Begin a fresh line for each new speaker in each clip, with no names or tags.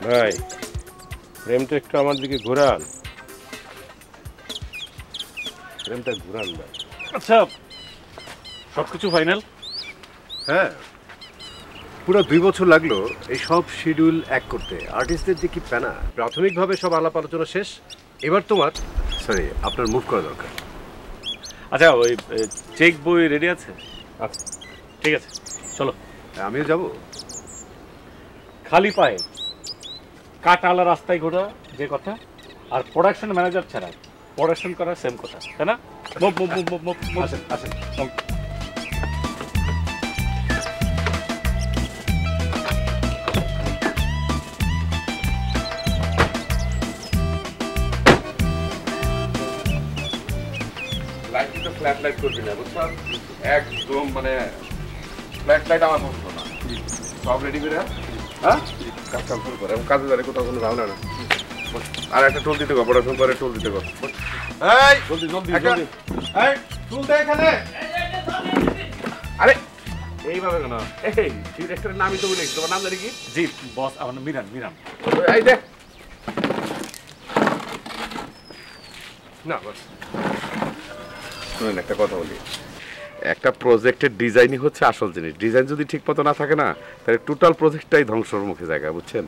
ভাই ফ্রেমটা একটু আমার দিকে ঘোরান, ফ্রেমটা ঘোরান ভাই।
আচ্ছা, সবকিছু ফাইনাল?
হ্যাঁ, পুরো 2 বছর লাগলো এই সব শিডিউল এক করতে। আর্টিস্টদের যে কি প্যানা। প্রাথমিকভাবে সব আলাপ আলোচনা শেষ, এবার তোমার আপনার মুভ করা দরকার।
আচ্ছা, ওই চেক বই রেডি আছে?
আচ্ছা
ঠিক আছে, চলো।
আমিও যাব।
খালি পায়ে কাটালা রাস্তায় ঘোরা যে কথা, আর প্রোডাকশন ম্যানেজার ছাড়া প্রোডাকশন করা সেম কথা, তাই না? Move move move move move move.
আসেন আসেন।
লাইট তো ফ্ল্যাট লাইট করবি না, বুঝছো? একদম মানে ফ্ল্যাট লাইট আমার পছন্দ না। সব রেডি করে হ্যাঁ কাজ কাম শুরু করে, এবং কাজে দাঁড়িয়ে কোথাও কোনো ঝামেলা না। আর একটা টোল দিতে গো, প্রোডাকশন করে টোল দিতে গো। এই জলদি জলদি জলদি, এই টোল দে এখানে। আরে এইভাবে কেন? এই ডিরেক্টরের নামই তো বলেছি, তোমার নাম জানি কি?
জি বস, আমার নাম মিরান। মিরান
এই দে
না বস,
শুনেন একটা কথা বলি। একটা প্রজেক্টের ডিজাইনই হচ্ছে আসল জিনিস। ডিজাইন যদি ঠিক মতো না থাকে না, তাহলে টোটাল প্রজেক্টটাই ধ্বংসর মুখে জায়গা, বুঝছেন?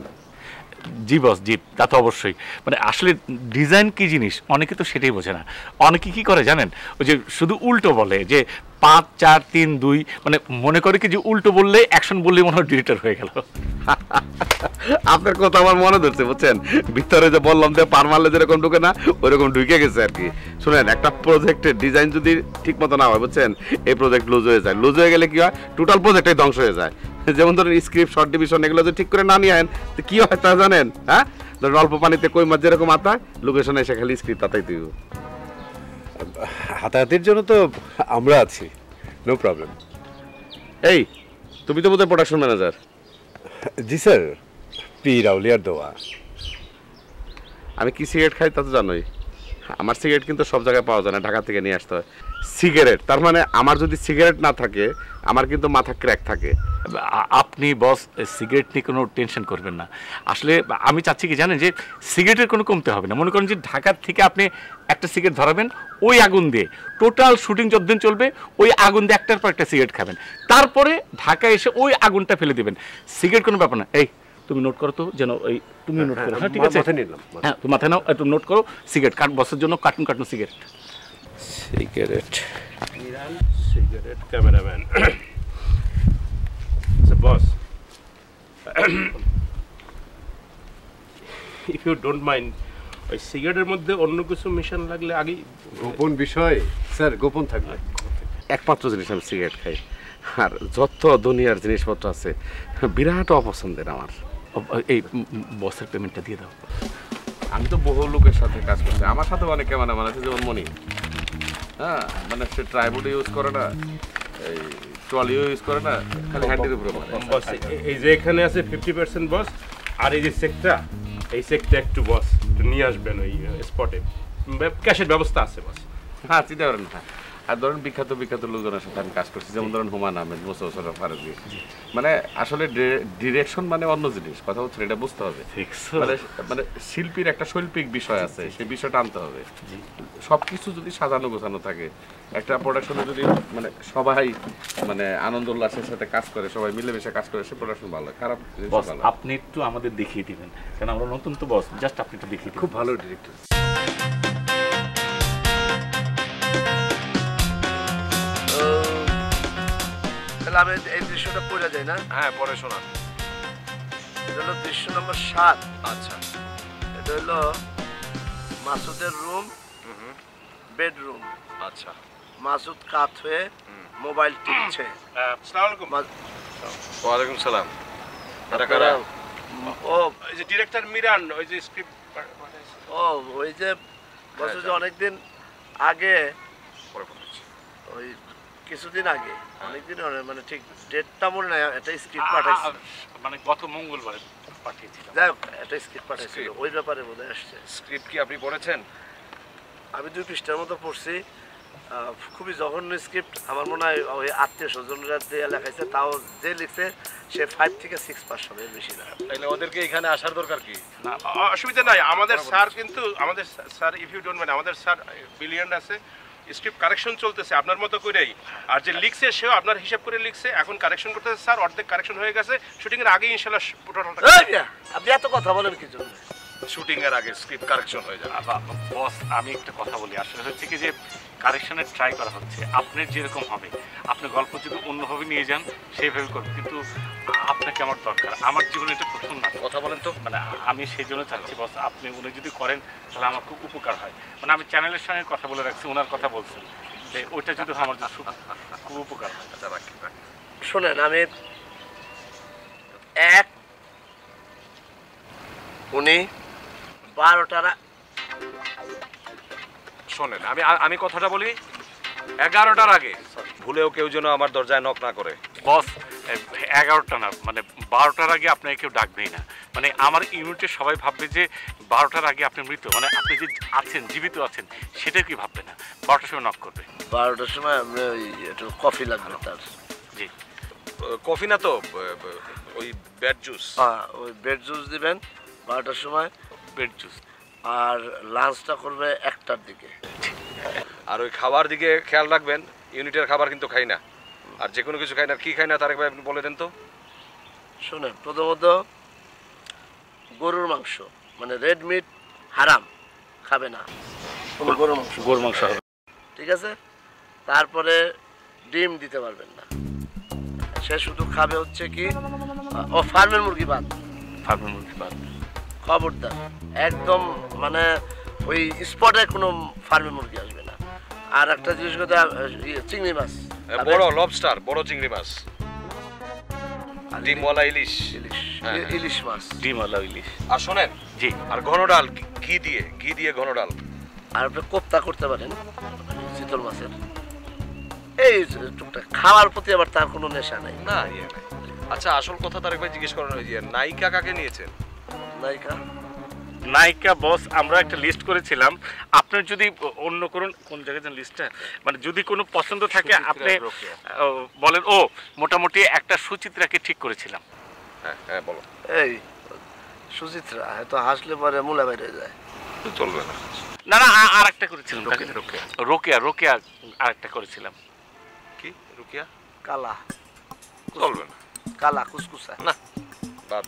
জি বস, জি তা তো অবশ্যই। মানে আসলে ডিজাইন কি জিনিস অনেকে তো সেটাই বোঝে না। অনেকে কি করে জানেন, ওই যে শুধু উল্টো বলে যে 5 4 3 2, মানে মনে করে কি যে উল্টো বললে অ্যাকশন বললেই মনে হয় ডিরেক্টর হয়ে গেল।
আপনার কথা আমার মনে ধরছে, বুঝছেন? ভিতরে যে বললাম যে পার মারলে যেরকম ঢুকে না, ওইরকম ঢুকে গেছে আর কি। শুনেন, একটা প্রজেক্টের ডিজাইন যদি ঠিক মতো না হয়, বুঝছেন, এই প্রজেক্ট লুজ হয়ে যায়। লুজ হয়ে গেলে কি হয়, টোটাল প্রজেক্টটাই ধ্বংস হয়ে যায়। যেমন ধরেন স্ক্রিপ্ট, শর্ট ডিভিশন, এগুলো যদি ঠিক করে না নিয়ে আনেন তো কি হয় তা জানেন? হ্যাঁ, ধরেন অল্প পানিতে কই মাছ যেরকম আতায়, লোকেশনে এসে খালি স্ক্রিপ্ট আতাই দিব।
হাতাহাতির জন্য তো আমরা আছি, নো প্রবলেম।
এই তুমি তো বোধহয় প্রোডাকশন ম্যানেজার?
জি স্যার, পীর আউলিয়ার দোয়া।
আমি কি সিগারেট খাই তা তো জানোই। আমার সিগারেট কিন্তু সব জায়গায় পাওয়া যায় না, ঢাকা থেকে নিয়ে আসতে হয়। সিগারেট তার মানে আমার যদি সিগারেট না থাকে, আমার কিন্তু মাথা ক্র্যাক থাকে।
আপনি বস সিগারেট নিয়ে কোনো টেনশন করবেন না। আসলে আমি চাচ্ছি কি জানেন, যে সিগারেটের কোনো কমতে হবে না। মনে করেন যে ঢাকার থেকে আপনি একটা সিগারেট ধরাবেন, ওই আগুন দিয়ে টোটাল শুটিং যতদিন চলবে ওই আগুন দিয়ে একটার পর একটা সিগারেট খাবেন, তারপরে ঢাকায় এসে ওই আগুনটা ফেলে দেবেন। সিগারেট কোনো ব্যাপার না। এই তুমি নোট করো তো, যেন ওই তুমি নোট করো। হ্যাঁ ঠিক আছে, হ্যাঁ তুমি মাথায় নাও, একটু নোট করো। সিগারেট বসের জন্য cartoon cartoon cigarette.
Cigarette Miran, cigarette cameraman. আচ্ছা বস, ইফ ইউ ডোন্ট মাইন্ড, ওই সিগারেটের মধ্যে অন্য কিছু মিশন লাগলে আগেই।
গোপন বিষয় স্যার, গোপন থাকবে।
একমাত্র জিনিস আমি সিগারেট খাই, আর যত দুনিয়ার জিনিসপত্র আছে বিরাট অপছন্দের আমার।
এই বসের পেমেন্টটা দিয়ে দাও।
আমি তো বহু লোকের সাথে কাজ করছি, আমার সাথে অনেক ক্যামেরাম্যান আছে, যেমন মনি। হ্যাঁ, মানে সে ট্রাইপড ইউজ করে না, এই ট্রলিও ইউজ করে না, খালি হ্যান্ডের উপরে মারে।
বস এই যে এখানে আছে 50% বস, আর এই যে চেকটা, এই চেকটা একটু বস একটু নিয়ে আসবেন ওই স্পটে, ক্যাশের ব্যবস্থা আছে বস।
হ্যাঁ, চিন্তা করেন না। আর ধরেন বিখ্যাত বিখ্যাত লোকজনের সাথে আমি কাজ করছি, যেমন ধরেন হুমায়ুন আহমেদ, মোস্তফা ফারুকী। মানে আসলে ডিরেকশন মানে অন্য জিনিস, কথা হচ্ছে এটা বুঝতে হবে। মানে মানে শিল্পীর একটা শৈল্পিক বিষয় আছে, সেই বিষয়টা আনতে হবে। সবকিছু যদি সাজানো গোছানো থাকে, একটা প্রোডাকশনে যদি মানে সবাই মানে আনন্দ উল্লাসের সাথে কাজ করে, সবাই মিলেমিশে কাজ করে, সে প্রোডাকশন ভালো। খারাপ
বস আপনি একটু আমাদের দেখিয়ে দিবেন, কারণ আমরা নতুন তো বস, জাস্ট আপনি একটু দেখিয়ে দিন।
খুব ভালো ডিরেক্টর।
তাহলে আমি এই দৃশ্যটা পড়ে যাই না?
হ্যাঁ, পরে শোনা।
এটা হলো দৃশ্য নম্বর 7।
আচ্ছা,
এটা হলো মাসুদের রুম, বেডরুম।
আচ্ছা।
মাসুদ কাত হয়ে মোবাইল টিপছে।
আসসালামু আলাইকুম।
ওয়ালাইকুম সালাম।
ও
এই যে ডিরেক্টর মিরান, ওই যে স্ক্রিপ্ট।
ও ওই যে বছর যে অনেকদিন আগে, ওই কিছুদিন আগে, অনেকদিন মানে ঠিক ডেটটা মনে নাই, একটা স্ক্রিপ্ট পাঠাইছিল,
মানে গত মঙ্গলবারে পাঠিয়েছিলাম।
যাই হোক একটা স্ক্রিপ্ট পাঠাইছিল, ওই ব্যাপারে বলে আসছে।
স্ক্রিপ্ট কি আপনি পড়েছেন?
আমি 2 পৃষ্ঠার মতো পড়ছি, খুবই জঘন্য স্ক্রিপ্ট। আমার মনে হয় ওই আত্মীয় স্বজনরা যে লেখাইছে তাও যে লিখছে সে 5 থেকে 6 পাস হবে, বেশি না।
তাইলে ওদেরকে এখানে আসার দরকার কি?
অসুবিধা নাই, আমাদের স্যার কিন্তু আমাদের sir if you don't mind আমাদের স্যার ব্রিলিয়ান্ট আছে, স্ক্রিপ্ট কারেকশন চলতেছে আপনার মতো করেই, আর যে লিখছে সেও আপনার হিসাব করে লিখছে, এখন কারেকশন করতেছে স্যার, অর্ধেক কারেকশন হয়ে গেছে, শুটিং এর আগেই ইনশাআল্লাহ টোটালটা।
আপনি এত কথা বলেন কি জন্য?
শুটিং এর আগে স্ক্রিপ্ট কারেকশন হয়ে যাবে।
বস আমি একটা কথা বলি, আসলে হচ্ছে কি যে কারেকশনের ট্রাই করা হচ্ছে, আপনার যেরকম হবে আপনি গল্প যদি অন্যভাবে নিয়ে যান সেইভাবে করবেন, কিন্তু আপনাকে আমার দরকার, আমার জীবনে এটা প্রথম না।
কথা বলেন তো।
মানে আমি সেই জন্য চাচ্ছি বস আপনি উনি যদি করেন তাহলে আমার খুব উপকার হয়। মানে আমি চ্যানেলের সঙ্গে কথা বলে রাখছি, ওনার কথা বলছেন, যে ওইটা যদি আমার জন্য খুব উপকার হয়।
শোনেন, আমি উনি 12টার
শোনেন, আমি কথাটা বলি, 11টার আগে ভুলেও কেউ যেন আমার দরজায় নক না করে।
বস 11টা না, মানে 12টার আগে আপনাকে কেউ ডাকবেই না। মানে আমার ইউনিটের সবাই ভাববে যে 12টার আগে আপনি মৃত, মানে আপনি যে আছেন জীবিত আছেন সেটা কি ভাববে না, 12টার সময় নক করবে।
12টার সময় আমি ওই একটু কফি লাগবে তার।
জি,
কফি না তো, ওই বেড জুস।
হ্যাঁ, ওই বেড জুস দিবেন 12টার সময়,
বেড জুস।
আর লাঞ্চটা করবে 1টার দিকে।
আর ওই খাবার দিকে খেয়াল রাখবেন, ইউনিটের খাবার কিন্তু খাই না, আর যে কোনো কিছু খাই না। কি খাই না তারেক ভাই আপনি বলে দেন তো।
শোনেন, প্রথমত গরুর মাংস মানে রেড মিট হারাম, খাবে না কোনো গরুর মাংস, ঠিক আছে? তারপরে ডিম দিতে পারবেন না, সে শুধু খাবে হচ্ছে কি ফার্মের মুরগি ভাত।
ফার্মের মুরগি ভাত
খবরদার, একদম মানে ওই স্পটে কোনো ফার্মের মুরগি আসবে না। আর একটা জিনিস কথা, চিংড়ি মাছ,
বড় লবস্টার, বড় চিংড়ি মাছ, ডিমওয়ালা ইলিশ,
ইলিশ মাছ,
ডিমওয়ালা ইলিশ।
আর শোনেন
জি,
আর ঘন ডাল, ঘি দিয়ে ঘন ডাল।
আর আপনি কোপ্তা করতে পারেন চিতল মাছের। এই টুকটাক খাওয়ার প্রতি আবার তার কোনো নেশা নাই।
না ইয়ে নাই। আচ্ছা, আসল কথা তারেক ভাই জিজ্ঞেস করেন, নায়িকা কাকে নিয়েছেন?
নায়িকা বস আমরা একটা লিস্ট করেছিলাম, আপনার যদি অন্য কোন জায়গায় যেন লিস্টটা, মানে যদি কোনো পছন্দ থাকে আপনি বলেন। ও মোটামুটি একটা সুচিত্রাকে ঠিক করেছিলাম।
হ্যাঁ বলো।
এই সুচিত্রা হয়তো হাসলে পরে মূলা বাইরে যায়,
চলবে না।
না না, আর একটা করেছিলাম, রোকেয়া আরেকটা করেছিলাম।
কি রোকেয়া?
কালা,
চলবে না।
কালা কুসকুসা
না, বাদ।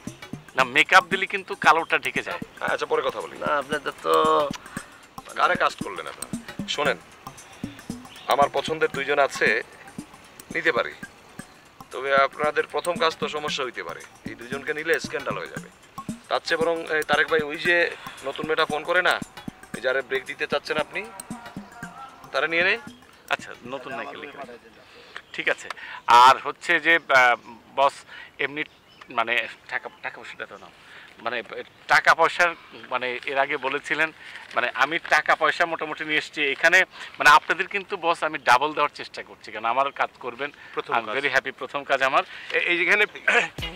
না, মেকআপ দিলে কিন্তু কালোটা ঢেকে যায়।
আচ্ছা, পরে কথা বলি।
না, আপনাদের তো
কারে কাস্ট করলেন আপনারা? শোনেন, আমার পছন্দের দুইজন আছে, নিতে পারি, তবে আপনাদের প্রথম কাজ তো সমস্যা হইতে পারে। এই দুজনকে নিলে স্ক্যান্ডাল হয়ে যাবে। তার চেয়ে বরং তারেক ভাই ওই যে নতুন মেয়েটা ফোন করে না, এই যারা ব্রেক দিতে চাচ্ছেন আপনি, তারা নিয়ে নেই।
আচ্ছা, নতুন নায়িকা লিখে ঠিক আছে। আর হচ্ছে যে বস এমনি মানে টাকা পয়সাটা তো না, মানে টাকা পয়সার মানে এর আগে বলেছিলেন, মানে আমি টাকা পয়সা মোটামুটি নিয়ে এসেছি এখানে, মানে আপনাদের কিন্তু বস আমি ডাবল দেওয়ার চেষ্টা করছি, কারণ আমার কাজ করবেন, ভেরি হ্যাপি। প্রথম কাজ আমার
এই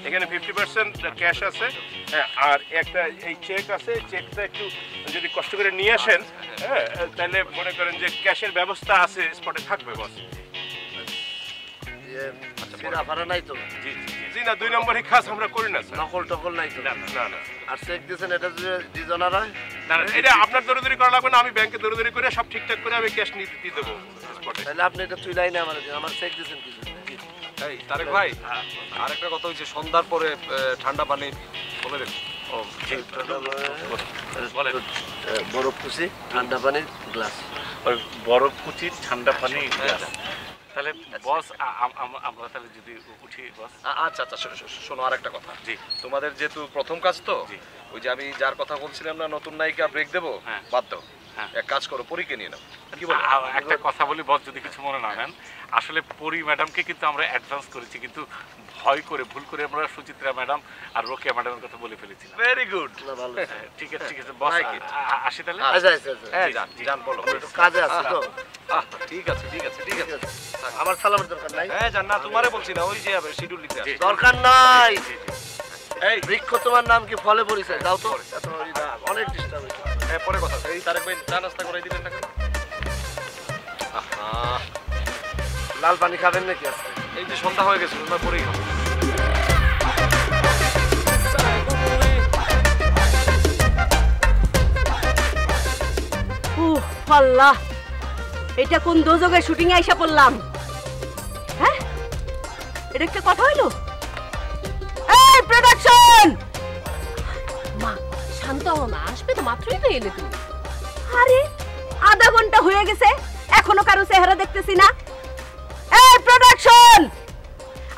এখানে 50% ক্যাশ আছে, হ্যাঁ, আর একটা এই চেক আছে, চেকটা একটু যদি কষ্ট করে নিয়ে আসেন, হ্যাঁ, তাহলে মনে করেন যে ক্যাশের ব্যবস্থা আছে, স্পটে থাকবে বস।
নাই তো?
জি না, 2 নম্বরই কাজ আমরা করি না স্যার।
নকল টকল নাই তো?
না না।
আর চেক দিয়েছেন এটা যে দুজনা হয়
না, এটা আপনার দৌড়দৌড়ি করা লাগবে না, আমি ব্যাংকে দৌড়দৌড়ি করে সব ঠিকঠাক করে আমি ক্যাশ নিয়ে দিয়ে দেবো স্পটে।
তাহলে আপনি এটা তুইলাই না আমার চেক দিয়েছেন কিছু?
এই তারেক ভাই, আরেকটা কথা হচ্ছে, সন্ধ্যার পরে ঠান্ডা পানি বলে দেন।
ও
বলেন। বরফ কুচি, ঠান্ডা পানির গ্লাস।
ওই বরফ কুচি, ঠান্ডা পানি গ্লাস। তাহলে বস আমরা তাহলে যদি উঠি বস।
আচ্ছা, শোনো আর একটা কথা।
জি,
তোমাদের যেহেতু প্রথম কাজ তো, ওই যে আমি যার কথা বলছিলাম না, নতুন নায়িকা ব্রেক দেবো, বাদ দাও। এক কাজ করো, পরীকে নিয়ে নাও। কি বলো?
একটা কথা বলি বস, যদি কিছু মনে না নেন, আসলে পরি ম্যাডামকে কিন্তু আমরা অ্যাডভান্স করেছি, কিন্তু ভয় করে ভুল করে আমরা সুচিত্রা ম্যাডাম আর রোকেয়া ম্যাডামের কথা বলে ফেলেছি।
Very good.
ঠিক আছে বস, আসি তাহলে।
জান বলো,
কাজে আছে তো?
ঠিক আছে।
আমার সালামের দরকার নাই।
হ্যাঁ জান, না তোমারে বলছি না, ওই যে শিডিউল লিখতে আছে।
দরকার নাই। এই বৃক্ষ তোমার নাম কি ফলে পরিচয় দাও তো, অনেক ডিস্টার্ব হয়েছে।
পরে কথা। এই তারেক ভাই চা নাস্তা করাই দিবেন না কেন?
লাল পানি খাবেন নাকি আজকে?
এই যে সন্ধ্যা হয়ে গেছে, সন্ধ্যা পরেই খাবো।
আল্লাহ, এটা কোন দোজগের শুটিং এ আইসা পড়লাম? হ্যাঁ, এটা একটা কথা হইলো? এই প্রোডাকশন!
মা শান্ত হও না, আসবে তো, মাত্রই তো এলে তুমি।
আরে আধা ঘন্টা হয়ে গেছে, এখনো কারো চেহারা দেখতেছি না। এই প্রোডাকশন,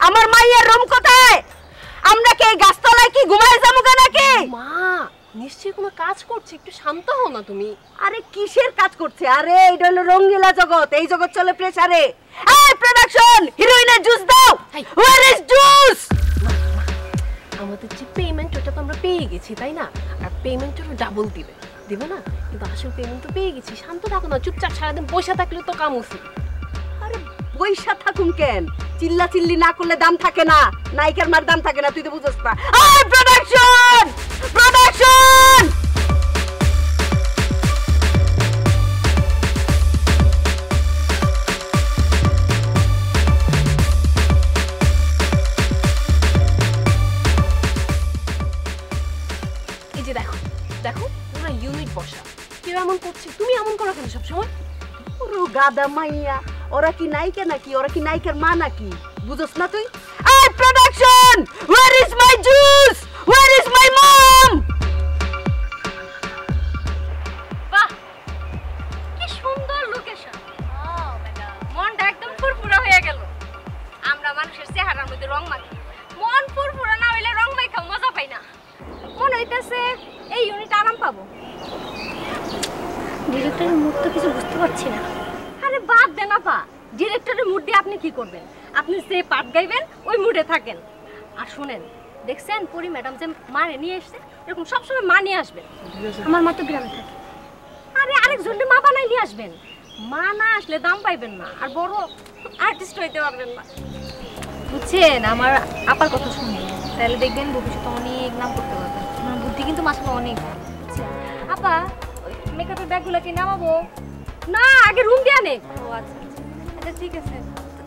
আমার মাইয়ের রুম কোথায়? আমরা কি এই গাছতলায় কি ঘুমায় যাবো নাকি?
মা নিশ্চয়ই কোনো কাজ করছে, একটু শান্ত হও না তুমি।
আরে কিসের কাজ করছে? আরে এটা হলো রঙ্গিলা জগৎ, এই জগৎ চলে প্রেসারে। এই প্রোডাকশন, হিরোইনের জুস দাও। Where is juice?
আমাদের যে পেমেন্ট ওটা তো আমরা পেয়ে গেছি, তাই না? আর পেমেন্টেরও ডাবল দিবে, দিবে না? কিন্তু আসল পেমেন্ট তো পেয়ে গেছি, শান্ত থাকো না, চুপচাপ সারাদিন বসে থাকলে তো কাম উচিত।
আরে পয়সা থাকুন কেন, চিল্লা চিল্লি না করলে দাম থাকে না, নায়িকার মার দাম থাকে না, তুই তো বুঝছ না। এই প্রোডাকশন, প্রোডাকশন!
এই যে দেখো দেখো, পুরো ইউনিট বসা, কেউ এমন করছে, তুমি এমন করো কেন সবসময়?
ওরে গাদা মাইয়া, ওরা কি নায়িকা নাকি? ওরা কি নায়িকার মা নাকি? বুঝছ না তুই? এই production, where is my juice? Where is my mom?
বাহ, কি সুন্দর লোকেশন! মনটা একদম ফুরফুরা হয়ে গেল। আমরা মানুষের চেহারার মধ্যে রং মাখি, মন ফুরফুরা না হইলে রং মাখা মজা পাই না। মনে হইতেছে এই ইউনিট আরাম পাবো। ডিরেক্টরের মুড তো কিছু বুঝতে পারছি না। আরে বাদ দেন আপা, ডিরেক্টরের মুড দিয়ে আপনি কি করবেন? আপনি যে পার্ট গাইবেন ওই মুডে থাকেন। আর শুনেন, দেখছেন পরি ম্যাডাম যে মানে নিয়ে এসছে, এরকম সবসময় মা নিয়ে আসবেন। আমার মা তো গ্রামে থাকে। আরে আরেকজনকে মা বানাই নিয়ে আসবেন। মা না আসলে দাম পাইবেন না, আর বড় আর্টিস্ট হইতে পারবেন না। বুঝছেন? আমার আপার কথা শুনবেন, তাহলে দেখবেন ভবিষ্যতে অনেক নাম করতে পারবেন। আমার বুদ্ধি কিন্তু মাসে অনেক। বুঝছেন আপা? মেকআপের ব্যাগগুলো কি নামাবো? না, আগে রুম দিয়ে আনে। ও আচ্ছা আচ্ছা, ঠিক আছে।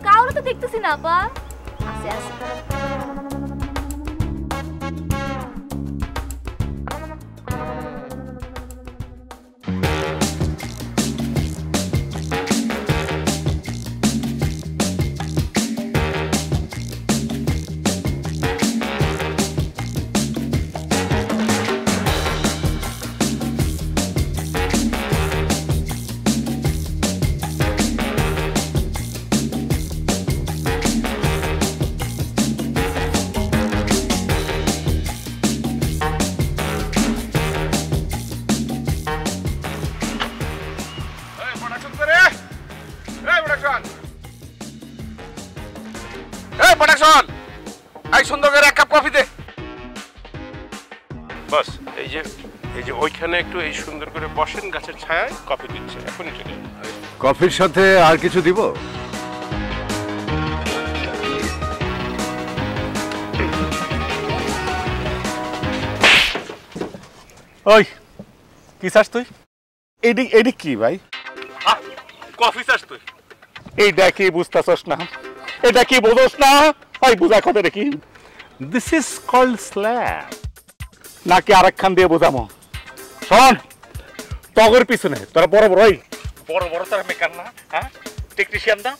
কাউরে তো দেখতেছি না আপা। আছে আছে।
সুন্দর করে এক কাপ কফি দে।
বাস এই যে ওইখানে একটু এই সুন্দর করে বসেন, গাছের ছায়ায় কফি দিচ্ছে, এখনই চলে।
কফির সাথে আর কিছু দিব?
ওই কি চাস তুই? এডি কি ভাই?
কফি চাস তুই?
এইটা কি বুঝতেছস না? এটা কি বোঝস না? ওই বুঝা কথা দেখি, দিস ইজ কল্ড স্ল্যাব, নাকি আরেকখান দিয়ে বোঝামো? শোন, টগর পিছনে তোরা বড় বড় তারা মেকার না, হ্যাঁ টেকনিশিয়ান না?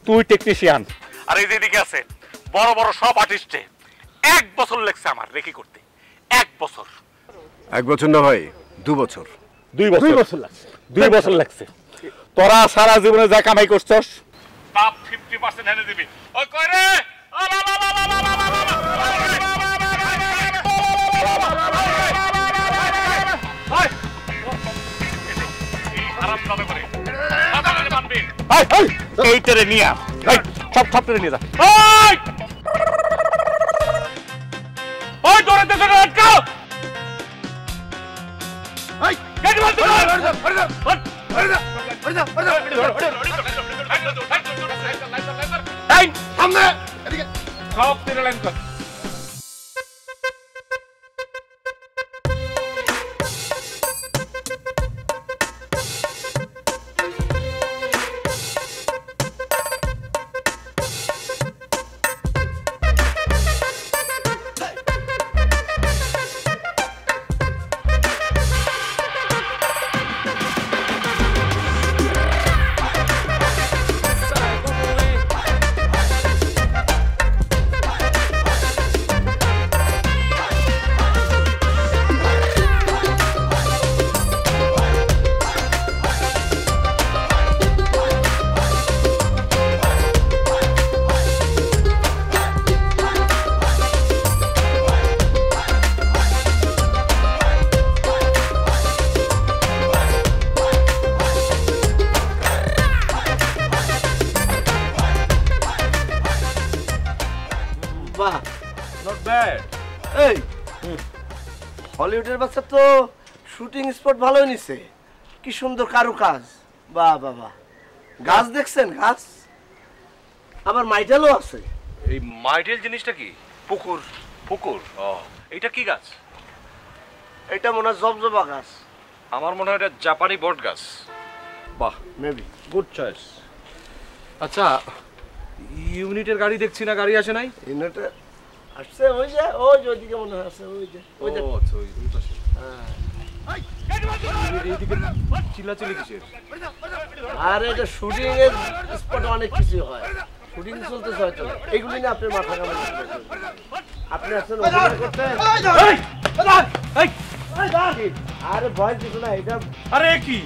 তুই টেকনিশিয়ান, আর এই যেদিকে আছে বড় বড় সব আর্টিস্টে 1 বছর লাগছে আমার রেকি করতে। 1 বছর।
1 বছর না ভাই, 2 বছর।
2 বছর লাগছে। 2 বছর লাগছে। তোরা সারা জীবনে যা কামাই করছস তাপ 50% এনে দিবি। ওই কই রে? এইটারে নিয়ে সব নিয়ে যা। ওই তোরা তো আটকাও। সব তিনে লাইন কর।
বাহ
নট ব্যাড।
এই হলিউডের বাচ্চা তো শুটিং স্পট ভালোই নিছে, কি সুন্দর কারুকাজ। বাহ বাহ বাহ। গাছ দেখছেন? গাছ আবার মাইটেলও আছে।
এই মাইটেল জিনিসটা কি?
পুকুর।
পুকুর? ও, এটা কি গাছ?
এটা মনে হয় জবজবা গাছ।
আমার মনে হয় এটা জাপানি বট গাছ। বাহ,
মেবি।
Good choice. আচ্ছা, ইউনিটের গাড়ি দেখছি না, গাড়ি আসে নাই?
ইউনিটে আসছে, ওই যে ওইদিকে মনে হয় আছে, ওই যে
আচ্ছা, ওই পাশে। এইদিকে চিল্লাচিল্লি কিসের?
আর এটা শুটিং এর স্পট অনেক কিছু হয়, শুটিং চলতেছে হয়তো, এইগুলি না আপনার মাথা কামাই। আপনি আসছেন অভিনয় করতে। আরে ভয় কিছু না, এটা
আরে কি?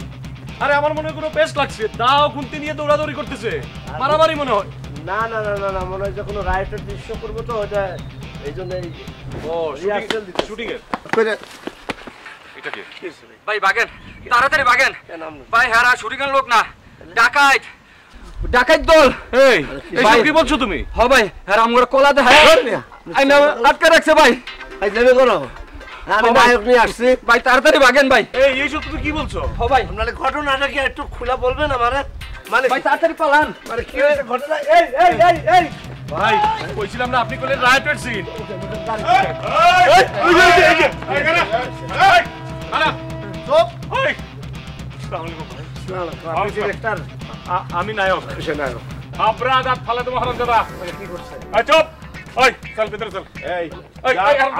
আরে আমার মনে হয় কোনো পেস্ট লাগছে, দাও খুন্তি নিয়ে দৌড়াদৌড়ি করতেছে, মারামারি মনে হয়।
না না না না না, মনে হয় যে কোনো রাইটের দৃশ্য করবো তো, ওটা এই জন্য।
ও, শুটিং এর এটা কি?
ভাই বাগেন, তাড়াতাড়ি বাগেন ভাই। হারা শুটিং এর লোক না, ডাকাইত, ডাকাইত দল।
এই ভাই কি বলছো তুমি?
হ্যাঁ ভাই, হ্যাঁ আমগো কলাতে হ্যাঁ আইনা আটকে রাখছে ভাই।
আই যাবে করো, আমি নায়ক নিয়ে আসছি
ভাই, তাড়াতাড়ি বাগেন ভাই।
এই সব তুমি কি বলছো?
হ্যাঁ ভাই,
মানে ঘটনাটা কি একটু খোলা বলবেন আমারে? মানে
ভাই তাড়াতাড়ি পালান।
মানে কি হয়েছে ঘটনা? এই এই এই এই
ভাই কইছিলাম না আপনি কইলেন রাইটের সিন। আমি নায়ক। আবরাদাত ফালাতে মহারাজ দাদা কি করছে? চুপ। ওই চল ভিতরে চল। এই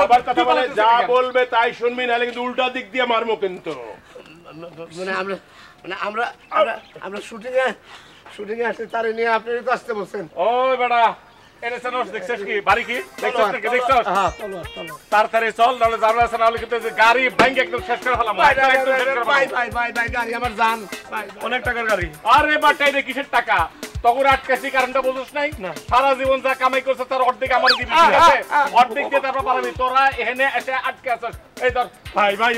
আবার কথা বলে যা বলবে তাই শুনবি, নাহলে কিন্তু উল্টা দিক দিয়ে মারমু কিন্তু।
মানে আমরা শুটিং এ আসছি, তারে নিয়ে আপনি তো আসতে বলছেন।
ওই বেটা এনে সানস দেখছস কি? বাড়ি কি দেখছস নাকি? দেখছস? হ্যাঁ, চলো চলো তাড়াতাড়ি চল, নাহলে জানা আছে, নাহলে কিন্তু গাড়ি ভাঙে একদম শেষ করে ফেলাম।
ভাই গাড়ি আমার জান,
অনেক টাকার গাড়ি। আরে বাটাই রে কিসের টাকা? তখন আটকাছি, কারণটা বুঝছ নাই? সারা জীবন যা কামাই করছ তার অর্ধেক আমার দিবি, ঠিক আছে? অর্ধেক দিয়ে তারপর পারবি। তোরা এখানে এসে আটকে আছিস। এই ধর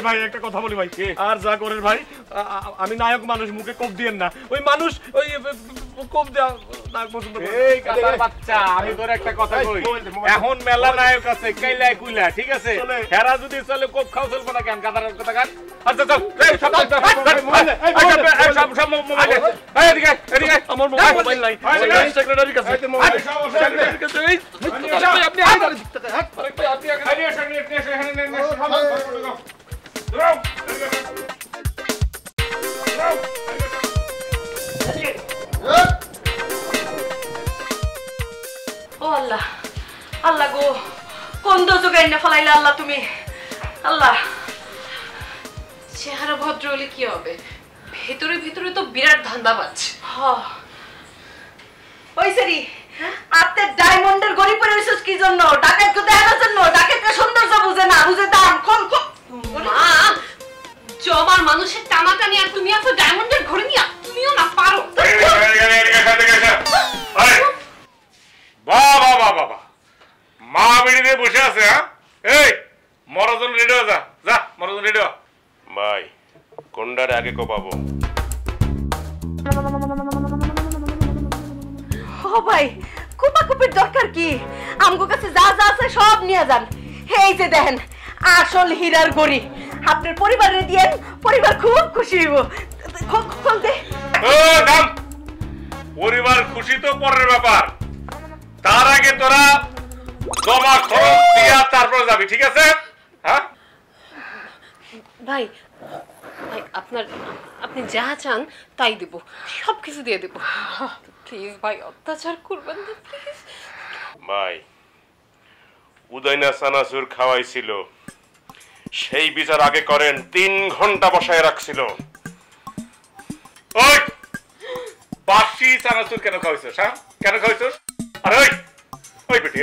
ভাই একটা কথা বলি ভাই, আর যা করেন ভাই, আমি নায়ক মানুষ, মুখে কোপ দিয়েন না। ওই মানুষ ওই কোপ দেওয়া নায়ক পছন্দ করে। এই কাটার বাচ্চা, আমি তোর একটা কথা কই, এখন মেলা নায়ক আছে কাইলা কুইলা, ঠিক আছে? হেরা যদি চলে কোপ খাও চলবে না কেন? কাটার কথা কান। আচ্ছা চল, এই সব মোবাইল এদিকে এদিকে। আমার মোবাইল নাই, সেক্রেটারির কাছে। সেক্রেটারির কাছে আপনি
ও আল্লাহ, আল্লাহ গো, কোন দোজো গাইনা ফলাইলা আল্লাহ তুমি। আল্লাহ,
চেহারা ভদ্র হলে কি হবে, ভেতরে ভেতরে তো বিরাট ধান্দাবাজ।
ওই সেরি, আপনি ডায়মন্ডের গড়ি পরে এসেছ কি জন্য? ডাকাতকে দেখানোর জন্য? ডাকাতকে সৌন্দর্য বুঝে না, বুঝে দাম। কোন
মা, জবার মানুষের টানাটানি, আর তুমি এত ডায়মন্ডের ঘড়ি নিয়ে তুমিও না পারো।
বাবা মা বেড়িতে বসে আছে। হ্যাঁ, এই মরজন রেডিও, যা যা মরজন রেডিও। ভাই কোনটারে আগে কোপাবো?
ও ভাই, কুপাকুপির দরকার কি? আমগো কাছে যা যা আছে সব নিয়ে যান। এই যে দেখেন আসল হীরার গড়ি, আপনার পরিবারে দিয়েন, পরিবার খুব খুশি হইব। খোল দে।
ও দাম, পরিবার খুশি তো পরের ব্যাপার, তার আগে তোরা জমা খরচ দিয়া তারপর যাবি, ঠিক আছে? হ্যাঁ
ভাই, ভাই আপনি যা চান তাই দেব, সবকিছু দিয়ে দেব। প্লিজ ভাই, অত্যাচার করবেন না প্লিজ।
ভাই উদয়না সানাসুর খাওয়াইছিল, সেই বিচার আগে করেন। 3 ঘন্টা বসায় রাখছিল। ওই বাসি সানাসুর কেন খাওয়াইছিস? হ্যাঁ কেন খাওয়াইছিস? আরে ওই বেটি,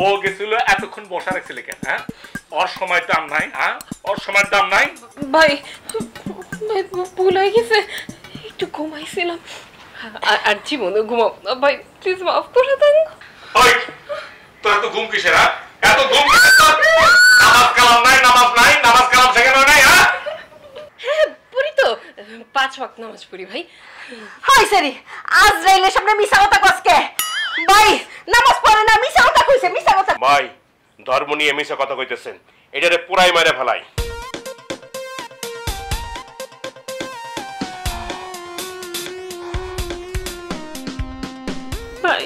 ও গেছিল এতক্ষণ বসা রাখছিল কেন? হ্যাঁ, ওর সময় দাম নাই? হ্যাঁ, ওর সময় দাম নাই?
ভাই ভুল হয়ে গেছে, একটু ঘুমাইছিলাম। আর জীবনে ঘুমাও না ভাই, প্লিজ মাফ করে দেন।
ওই তোর এত ঘুম কিসের? হ্যাঁ, এত ঘুম নামাজ কালাম নাই, নামাজ কালাম শেখানো নাই?
হ্যাঁ পড়ি তো, 5 ওয়াক্ত নামাজ পড়ি ভাই।
হাই সারি, আজরাইলের সামনে মিছা কথা কসকে? ভাই নামাজ পড়ে না, মিছা কথা কইছে, মিছা কথা।
ধর্ম নিয়ে মিশে কথা কইতেছেন, এটারে পুরাই মারে ফেলাই।
ভাই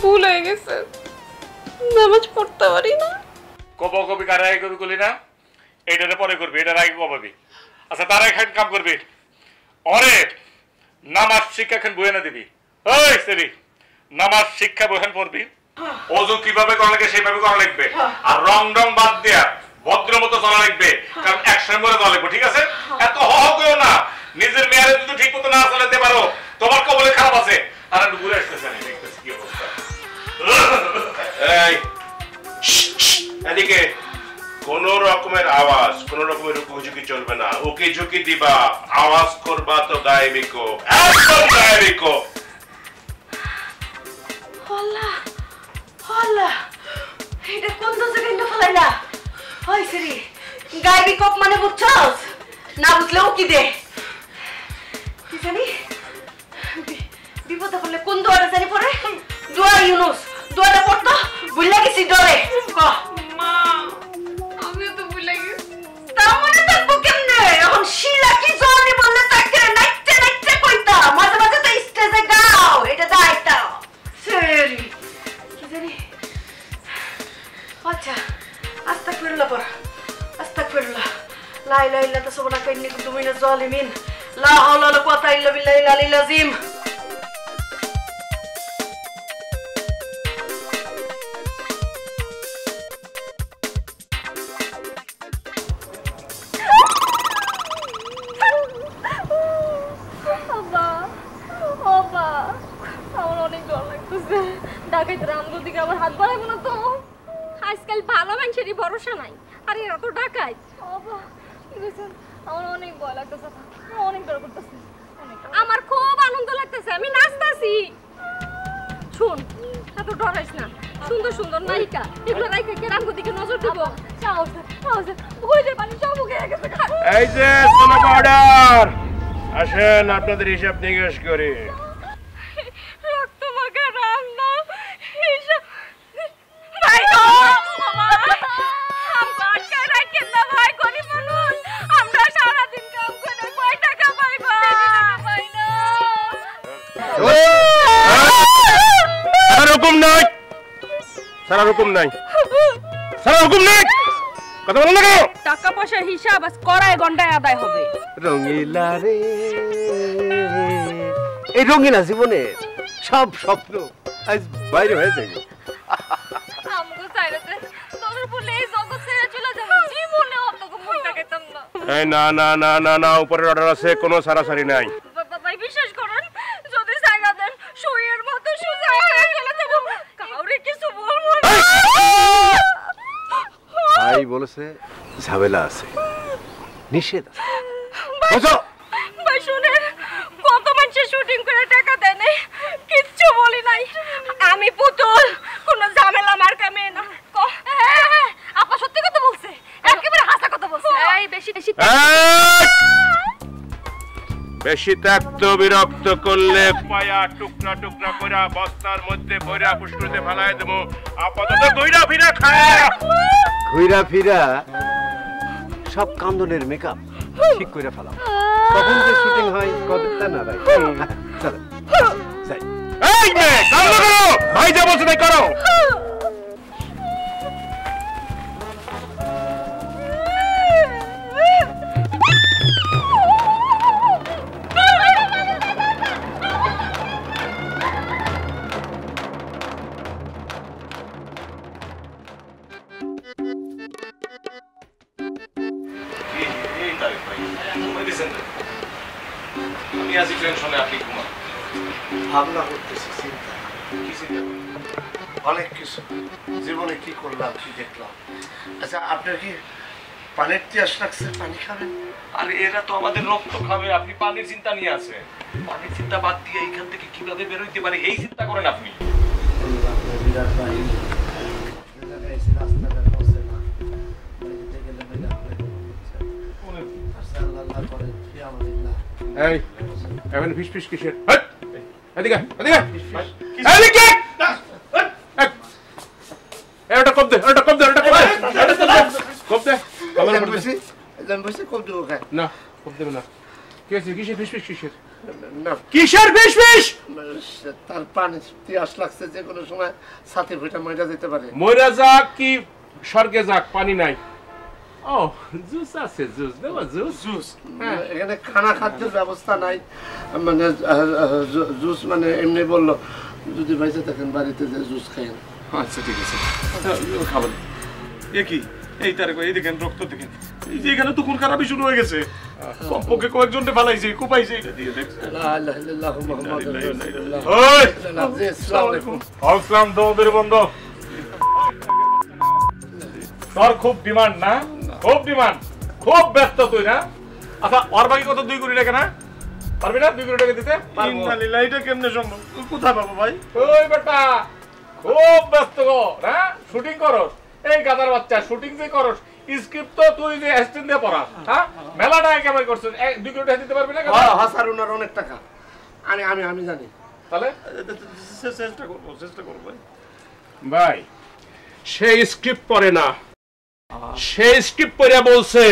ভুল হয়ে গেছে, নামাজ পড়তে পারি না।
কবি কারে আগে কবি করলি না, এটারে পরে করবি, এটার আগে কবি। আচ্ছা তারা এখানে কাম করবি, অরে নামাজ শিক্ষা খান বইয়ে না দিবি। ওই সেরি নামাজ শিক্ষা বইখান পড়বি, ওযু কিভাবে করা লাগে সেইভাবে করা লাগবে, আর রং বাদ দেয়া ভদ্র মতো চলা লাগবে, কারণ একশন করে চলা লাগবে, ঠিক আছে? এত হকেও না, নিজের মেয়ারে যদি ঠিক মতো না চালাতে পারো তোমার কবলে খারাপ আছে। আর একটু ঘুরে আসতেছে, আমি দেখতেছি কি অবস্থা।
এই এদিকে কোন রকমের আওয়াজ, কোন রকমের উকি চলবে না। উকি ঝুঁকি দিবা, আওয়াজ করবা তো গায়েবী কো, একদম গায়েবী কো।
আল্লাহ আল্লাহ, এটা কোন দোষে কেন্দ্র ফলাইলা? ওই সিরি গায়েবী কোপ মানে বুঝছস না? বুঝলেও কি দে কি জানি বিপদে পড়লে কোন দোয়ারে জানি পড়ে? দোয়া ইউনুস, দোয়াটা পড়তো ভুলে গেছি ডরে।
মা আমিও তো ভুলে গেছি।
তা মনে থাকবো কেমনে? এখন শিলা কি জনি বললে তাকে নাচতে নাচতে কইতা, মাঝে মাঝে তো স্টেজে গাও, এটা দায়টা সেরি কি জানি। আচ্ছা আস্তাগফিরুল্লাহ পড়, আস্তাগফিরুল্লাহ, লা ইলাহা ইল্লাল্লাহ সুবহানাকা ইন্নী কুনতু মিনাজ জালিমিন, লা হাওলা ওয়ালা কুওয়াতা ইল্লা বিল্লাহিল আলিয়্যিল আযীম।
আজকাল ভালো মানুষেরই ভরসা নাই, আর এরা তো ডাকায়। আমার অনেক ভয় লাগতেছে, অনেক ডর করতেছে। আমার খুব আনন্দ লাগতেছে, আমি নাচতেছি। শুন, এত ডরাইস না, সুন্দর সুন্দর নায়িকা এগুলো নায়িকা কে রামগো দিকে নজর দিব।
এই যে সোনা পাউডার, আসেন আপনাদের হিসাব নিকাশ করি।
রক্ত মাখা রান্না হিসাব ভাই গো, আমরা আটকায় রাখেন না ভাই, গরিব মানুষ আমরা সারাদিন কাম করে কয় টাকা পাইব? পাই না।
সারা হুকুম নাই, সারা হুকুম নাই, সারা হুকুম নাই, কথা বলো না কেন?
টাকা পয়সার হিসাব আজ কড়ায় ঘন্টায় আদায় হবে।
রঙিলা রে, এই রঙিলা জীবনে সব স্বপ্ন আজ বাইরে হয়ে যাবে।
আমগো চাইরাতে তোর বলে এই জগৎ ছেড়ে চলে যাব, জীবনে অতকে মুখ দেখাইতাম না।
এই না না না না না, উপরের অর্ডার আছে, কোনো সারাসারি নাই।
ভাই বিশ্বাস করেন, যদি জায়গা দেন শুয়ের মতো সোজা হয়ে চলে যাব, কাউরে কিছু বলবো না।
ভাই বলেছে ঝামেলা আছে, নিষেধ আছে।
ভাই শুনেন, কত মানুষের শুটিং করে টাকা দেয় নাই, কিচ্ছু বলি নাই। আমি পুতুল, কোনো ঝামেলা মার্কা মেয়ে না। আপা সত্যি কথা বলছে, একেবারে হাসা কথা বলছে। এই বেশি বেশি
বেশি ত্যাক্ত বিরক্ত করলে পায়া টুকরা টুকরা করে বস্তার মধ্যে ভরা পুষ্করিতে ফেলায় দেবো। আপাতত ঘুরা ফিরা খায়,
ঘুরা ফিরা সব কান্দনের মেকআপ ঠিক করে ফেলাম। কখন যে শুটিং হয় কবে তা না ভাই। চলো যাই।
এই মেয়ে কান্না করো, ভাই যা বলছে তাই করো।
ভাবনা করতেছি, চিন্তা অনেক কিছু, জীবনে কি করলাম কি দেখলাম। আচ্ছা আপনার কি পানির তিয়াস লাগছে, পানি খাবেন?
আরে এরা তো আমাদের রক্ত খাবে, আপনি পানির চিন্তা নিয়ে আছে। পানির চিন্তা বাদ দিয়ে এইখান থেকে কিভাবে বের হইতে পারে এই চিন্তা করেন আপনি।
এই এখন ফিস ফিস কিসের? এদিকে এদিকে এদিকে এটা কব দে, এটা কব দে, এটা কব দে, এটা কব দে, কব দে।
কব দেবো খায়
না, কব দেবে না। কিসের ফিসফিস কিসের?
না
কিসের ফিসফিস?
তার পানি পিয়াস লাগছে, যে কোনো সময় ছাতি ফুটা মইরা যেতে পারে।
মইরা যাক কি স্বর্গে যাক, পানি নাই। ও জুস আছে, জুস দেবো, জুস জুস।
এখানে খানা খাদ্যের ব্যবস্থা নাই, মানে জুস মানে এমনি বললো যদি বাইসে থাকেন বাড়িতে যে জুস খাইয়েন।
আচ্ছা ঠিক আছে, খাবেন। এ কি এই তারে এই দেখেন, রক্ত দেখেন, এই যে এখানে তো খুন খারাপই শুরু হয়ে গেছে। কমপক্ষে কয়েকজনকে ফালাইছে, কুপাইছে, এটা দিয়ে দেখছে। আসসালাম দৌদের বন্ধ। তোর খুব ডিমান্ড না? খুব ডিমান্ড, খুব ব্যস্ত তুই না? আচ্ছা ওর বাকি কত 2 কোটি টাকা না? পারবি না 2 কোটি টাকা দিতে? ইন্নালিল্লাহ, এটা কেমনে সম্ভব? কোথায় পাবো ভাই? ওই বেটা খুব ব্যস্ত গো না, শুটিং করস। এই গাদার বাচ্চা শুটিং যে করস, স্ক্রিপ্ট তো তুই যে অ্যাসিস্ট্যান্ট দিয়ে পড়াস, হ্যাঁ? মেলা টাকা কামাই করছিস, 2 কোটি টাকা দিতে পারবি না?
হ্যাঁ স্যার, ওনার অনেক টাকা। আমি জানি।
তাহলে চেষ্টা করবো
ভাই। সেই স্ক্রিপ্ট পড়ে না, সেই স্ক্রিপ্ট পড়ে বলছে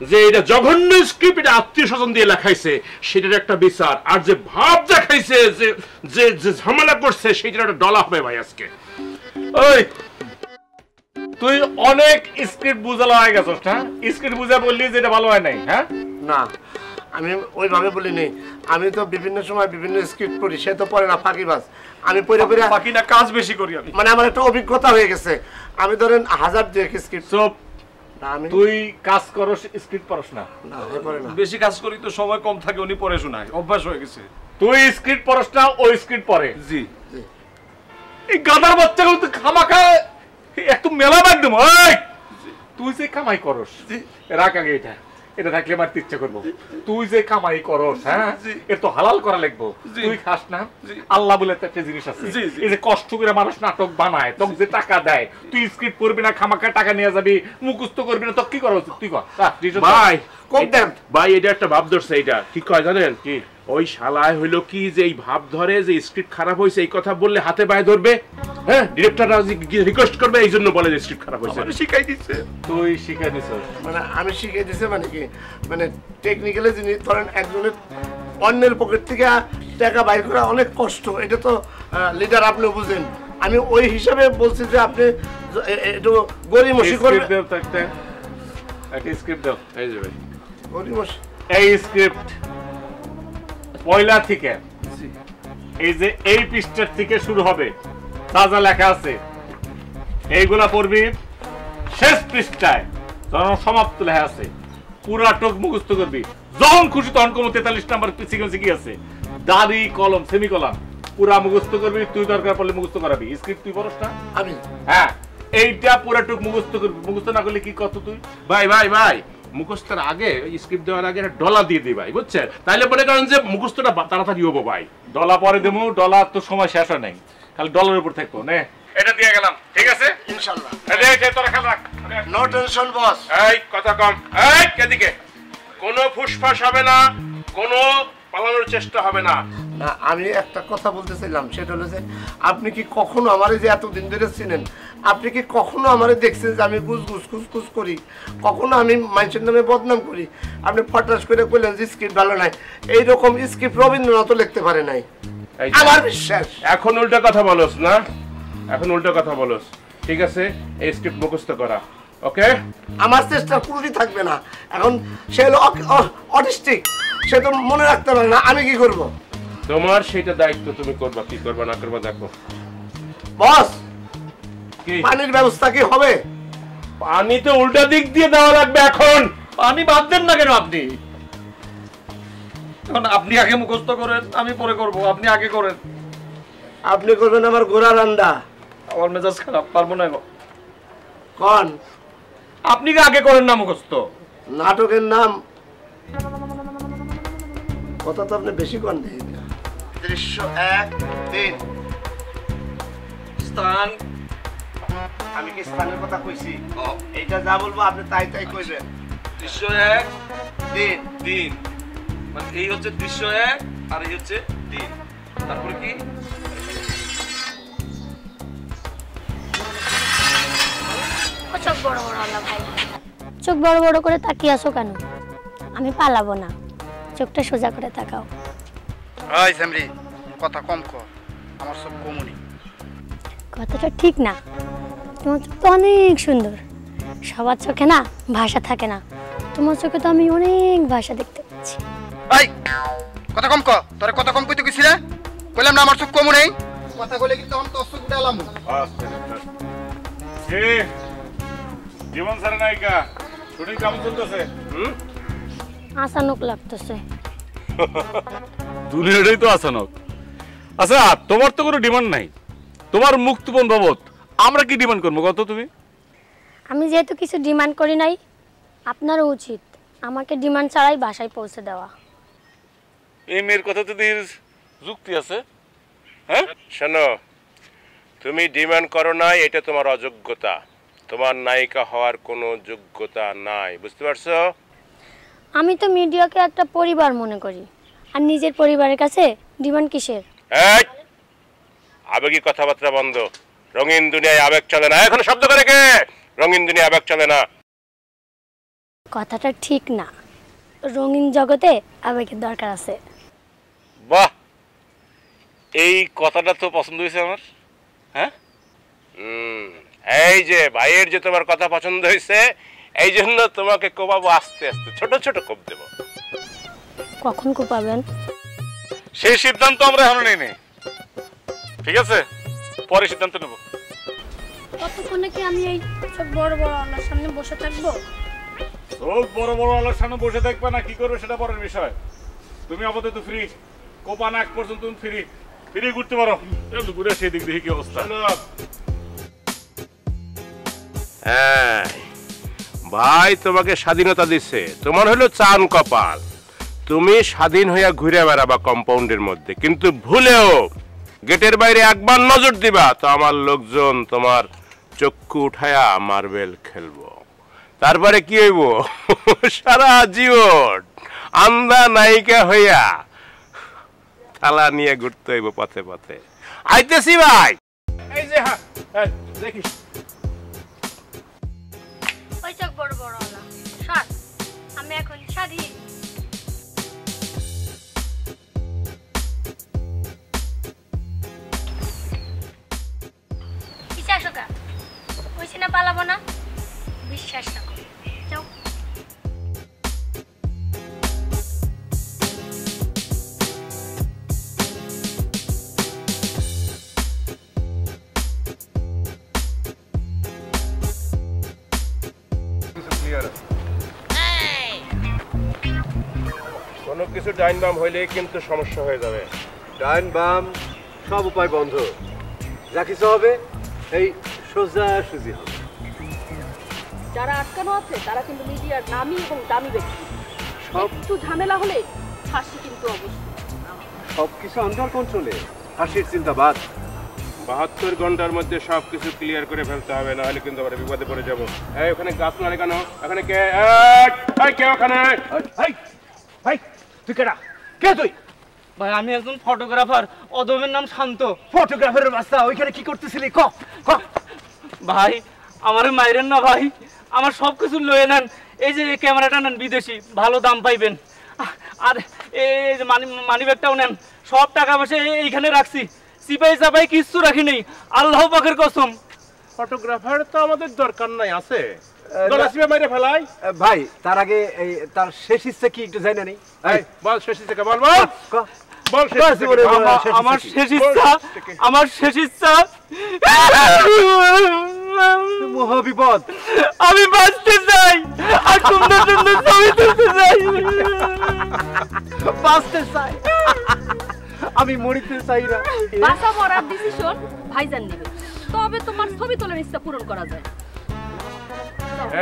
যে এটা জঘন্য স্ক্রিপ্ট, এটা আত্মীয় স্বজন দিয়ে লেখাইছে, সেটার একটা বিচার। আর যে ভাব দেখাইছে, যে যে যে ঝামেলা করছে, সেটার একটা ডলা হবে ভাই আজকে।
ওই তুই অনেক স্ক্রিপ্ট বুঝালো হয়ে গেছিস না? স্ক্রিপ্ট বুঝা বললি যে এটা ভালো হয় নাই, হ্যাঁ?
না, আমি ওইভাবে বলিনি। আমি তো বিভিন্ন সময় বিভিন্ন স্ক্রিপ্ট পড়ি, সে তো পড়ে না, ফাঁকিবাজ। আমি পড়ে পড়ে
বাকি না, কাজ বেশি করি আমি।
মানে আমার একটা অভিজ্ঞতা হয়ে গেছে। আমি ধরেন 1000 স্ক্রিপ্ট।
তুই কাজ করস, স্ক্রিপ্ট পড়স না?
না,
বেশি কাজ করি তো সময় কম থাকে, উনি পড়ে শোনায়, অভ্যাস হয়ে গেছে। তুই স্ক্রিপ্ট পড়স না, ওই স্ক্রিপ্ট পড়ে। জি। এই গাদার বাচ্চাগুলো তুই খামাখা একটু মেলা বাদ দেবো। তুই যে কামাই করস, রাখ আগে এটা, এটা থাকলে মারতে ইচ্ছা করবো। তুই যে কামাই করস, হ্যাঁ, এর তো হালাল করা লাগবো। তুই খাস না? আল্লাহ বলে একটা জিনিস আছে, এই যে কষ্ট করে মানুষ নাটক বানায়, তোকে যে টাকা দেয়, তুই স্ক্রিপ্ট পড়বি না, খামাখা টাকা নিয়ে যাবি, মুখস্থ করবি না, তো কি করা উচিত? তুই কর
ভাই। ভাই এটা একটা ভাব ধরছে, এটা ঠিক কয় জানেন কি? ওই শালায় হইলো কি যে এই ভাব ধরে যে স্ক্রিপ্ট খারাপ হয়েছে, এই কথা বললে হাতে পায়ে ধরবে, হ্যাঁ, ডিরেক্টররা রিকোয়েস্ট করবে, এই জন্য বলে যে স্ক্রিপ্ট খারাপ হয়েছে।
শিখাই দিচ্ছে। তুই শিখাই দিছিস?
মানে আমি শিখিয়ে দিছে মানে কি, মানে টেকনিক্যালি জিনিস ধরেন একজনের অন্যের পকেট থেকে টাকা বাইর করা অনেক কষ্ট, এটা তো লিডার আপনি বুঝেন। আমি ওই হিসাবে বলছি যে আপনি একটু গরিমসি করবেন।
একটা স্ক্রিপ্ট দাও। এই যে ভাই
গরিমসি,
এই স্ক্রিপ্ট পয়লা থেকে, এই যে এই পৃষ্ঠার থেকে শুরু হবে, তাজা লেখা আছে, এইগুলা পড়বি। শেষ পৃষ্ঠায় সমাপ্ত লেখা আছে, পুরা টোক মুখস্থ করবি। যখন খুশি তখন কম 43 নাম্বার সিকোয়েন্সে কি আছে, দাড়ি কলম সেমিকলম পুরা মুখস্থ করবি। তুই দরকার পড়লে মুখস্থ করাবি। স্ক্রিপ্ট তুই পড়স না?
আমি।
হ্যাঁ, এইটা পুরা টোক মুখস্থ করবি। মুখস্থ না করলে কি কত তুই?
ভাই ভাই ভাই, মুখস্থের আগে স্ক্রিপ্ট দেওয়ার আগে একটা ডলা দিয়ে দিই ভাই, বুঝছেন? তাইলে মনে করেন যে মুখস্থটা তাড়াতাড়ি হবো ভাই।
ডলা পরে দেবো, ডলা তো সময় শেষ হয় নাই, খালি ডলার উপর থাকবো। নে এটা দিয়ে গেলাম, ঠিক আছে?
ইনশাআল্লাহ।
তোরা খেয়াল রাখ।
নো টেনশন বস।
এই কথা কম, এই এদিকে কোনো ফুসফাস হবে না, কোনো পালানোর চেষ্টা হবে না।
না, আমি একটা কথা বলতে চাইলাম, সেটা হলো যে আপনি কি কখনো আমারে যে এতদিন ধরে চিনেন, আপনি কি কখনো আমারে দেখছেন যে আমি গুস করি? কখনো আমি মানুষের নামে বদনাম করি? আপনি ফটাস করে কইলেন যে স্ক্রিপ্ট ভালো নাই। এইরকম স্ক্রিপ্ট রবীন্দ্রনাথও লিখতে পারে নাই, আমার বিশ্বাস।
এখন উল্টা কথা বলস না, এখন উল্টা কথা বলস। ঠিক আছে, এই স্ক্রিপ্ট মুখস্থ করা, ওকে?
আমার চেষ্টা পুরোটি থাকবে না। এখন সে হলো অটিস্টিক, সে তো মনে রাখতে পারে না, আমি কি করব?
তোমার সেটা দায়িত্ব, তুমি করবা, কি করবা না করবা দেখো।
বস, পানির ব্যবস্থা কি হবে?
পানি তো উল্টা দিক দিয়ে দেওয়া লাগবে। এখন
পানি বাদ দেন না কেন আপনি? এখন আপনি আগে মুখস্থ করেন, আমি পরে করব। আপনি আগে করেন।
আপনি করবেন আমার গোড়া রান্না।
আমার মেজাজ খারাপ, পারবো না।
কোন
আপনি আগে করেন না মুখস্থ।
নাটকের নাম কথা তো আপনি বেশি করেন। দৃশ্য 1 3
স্থান।
আমি কি স্থানের কথা কইছি? এইটা যা বলবো আপনি তাই তাই কইবেন।
দৃশ্য 1 3 মানে এই হচ্ছে দৃশ্য 1 আর এই হচ্ছে 3। তারপরে কি?
চোখ বড় বড় আল্লাহ ভাই, চোখ বড় বড় করে তাকিয়ে আছো কেন? আমি পালাবো না, চোখটা সোজা করে তাকাও।
ওই সামরি, কথা কম কর, আমার সব কমুনি।
কথাটা ঠিক না, তোমার চোখ তো অনেক সুন্দর। সবার চোখে না ভাষা থাকে না, তোমার চোখে তো আমি অনেক ভাষা দেখতে পাচ্ছি।
এই কথা কম কর, তোরে কথা কম কইতে কইছিস রে? কইলাম না আমার চোখ কমু নেই, কথা কইলে কিন্তু আমি তোর চোখ ডালাম।
জীবন স্যার নায়িকা শুটিং কেমন চলতেছে?
আসানক লাগতেছে।
দুনিয়াটাই তো আসানক। আচ্ছা, তোমার তো কোনো ডিমান্ড নাই, তোমার মুক্তিপণ বাবদ আমরা কি ডিমান্ড করবো কত? তুমি
আমি যেহেতু কিছু ডিমান্ড করি নাই, আপনারও উচিত আমাকে ডিমান্ড ছাড়াই বাসায় পৌঁছে দেওয়া।
এই মেয়ের কথা তো যুক্তি আছে। হ্যাঁ
শোনো, তুমি ডিমান্ড করো না, এটা তোমার অযোগ্যতা। তোমার নায়িকা হওয়ার কোনো যোগ্যতা নাই, বুঝতে পারছো?
আমি তো মিডিয়াকে একটা পরিবার মনে করি, আর নিজের পরিবারের কাছে ডিমান্ড কিসের?
এই আবেগী কথাবার্তা বন্ধ। রঙিন দুনিয়ায় আবেগ চলে না। এখন শব্দ করে কে? রঙিন দুনিয়া আবেগ চলে না।
কথাটা ঠিক না, রঙিন জগতে আবেগের দরকার আছে।
বাহ, এই কথাটা তো পছন্দ হয়েছে আমার। হ্যাঁ,
এই যে ভাইয়ের যে তোমার কথা পছন্দ হয়েছে, এই জন্য তোমাকে কোপাবো আস্তে আস্তে, ছোট ছোট কোপ দেব।
কখন কোপাবেন?
সেই সিদ্ধান্ত আমরা এখনো নেইনি, ঠিক আছে? পরে সিদ্ধান্ত নেব।
কতক্ষণে কি আমি এই সব বড় বড় আলোর সামনে বসে থাকবো?
চোখ বড় বড় আলোর সামনে বসে থাকবে না, কি করবে সেটা পরের বিষয়। তুমি আপাতত ফ্রি, কোপান এক পর্যন্ত তুমি ফ্রি ফ্রি ঘুরতে পারো। ঘুরে সেই দিক দেখি কি অবস্থা।
হ্যাঁ, ভাই তোমাকে স্বাধীনতা দিচ্ছে, তোমার হলো চান কপাল। তুমি স্বাধীন হইয়া ঘুরে বেড়াবা কম্পাউন্ডের মধ্যে, কিন্তু ভুলেও গেটের বাইরে একবার নজর দিবা তো আমার লোকজন তোমার চক্ষু উঠায়া মার্বেল খেলবো। তারপরে কি হইব? সারা জীবন আন্ধা নায়িকা হইয়া থালা নিয়ে ঘুরতে হইব পথে পথে। আইতেছি ভাই। এই যে হ্যাঁ, দেখিস
ওই চোখ বড় বড় আলো সর, আমি এখন স্বাধীন। পালাবো না, বিশ্বাস না করি। যাও।
কোনো কিছু ডাইন বাম হইলে কিন্তু সমস্যা হয়ে যাবে।
ডাইন বাম সব উপায় বন্ধ, যা কিছু হবে এই সোজা সুজি হবে।
যারা আটকানো আছে তারা কিন্তু মিডিয়ার নামী এবং দামি ব্যক্তি। একটু ঝামেলা হলে ফাঁসি কিন্তু অবশ্যই।
সবকিছু আন্ডার কন্ট্রোলে, ফাঁসির চিন্তা বাদ।
72 ঘন্টার মধ্যে সবকিছু ক্লিয়ার করে ফেলতে হবে, না হলে কিন্তু আমরা বিপদে পড়ে যাব। এই ওখানে গাছ না কেন? এখানে কে? এই কে ওখানে?
ভাই তুই কেডা? কে তুই? ভাই আমি একজন ফটোগ্রাফার, অদমের নাম শান্ত।
ফটোগ্রাফারের বাচ্চা ওইখানে কি করতেছিলি? ক ক
ভাই আমারে মাইরেন না ভাই, আমার সব কিছু লয়ে নেন। এই যে ক্যামেরাটা নেন বিদেশি, ভালো দাম পাইবেন। আর এই যে মানি ব্যাগটাও নেন, সব টাকা পয়সা এইখানে রাখছি। সিপাই চাপাই কিচ্ছু রাখি নেই, আল্লাহ পাকের কসম।
ফটোগ্রাফার তো আমাদের দরকার নাই, আছে দলাসিবে মাইরে ফেলাই।
ভাই তার আগে এই তার শেষ ইচ্ছা কি একটু জানি না নেই?
এই বল শেষ ইচ্ছা কে? বল বল বল শেষ ইচ্ছা।
আমার শেষ ইচ্ছা, আমার শেষ ইচ্ছা
মহাবিপদ।
আমি বাঁচতে চাই আর সুন্দর সুন্দর ছবি তুলতে চাই।
বাঁচতে চাই, আমি মরিতে চাই না।
বাঁচা মরার ডিসিশন ভাইজান নেবে, তবে তোমার ছবি তোলার ইচ্ছা পূরণ করা যায়।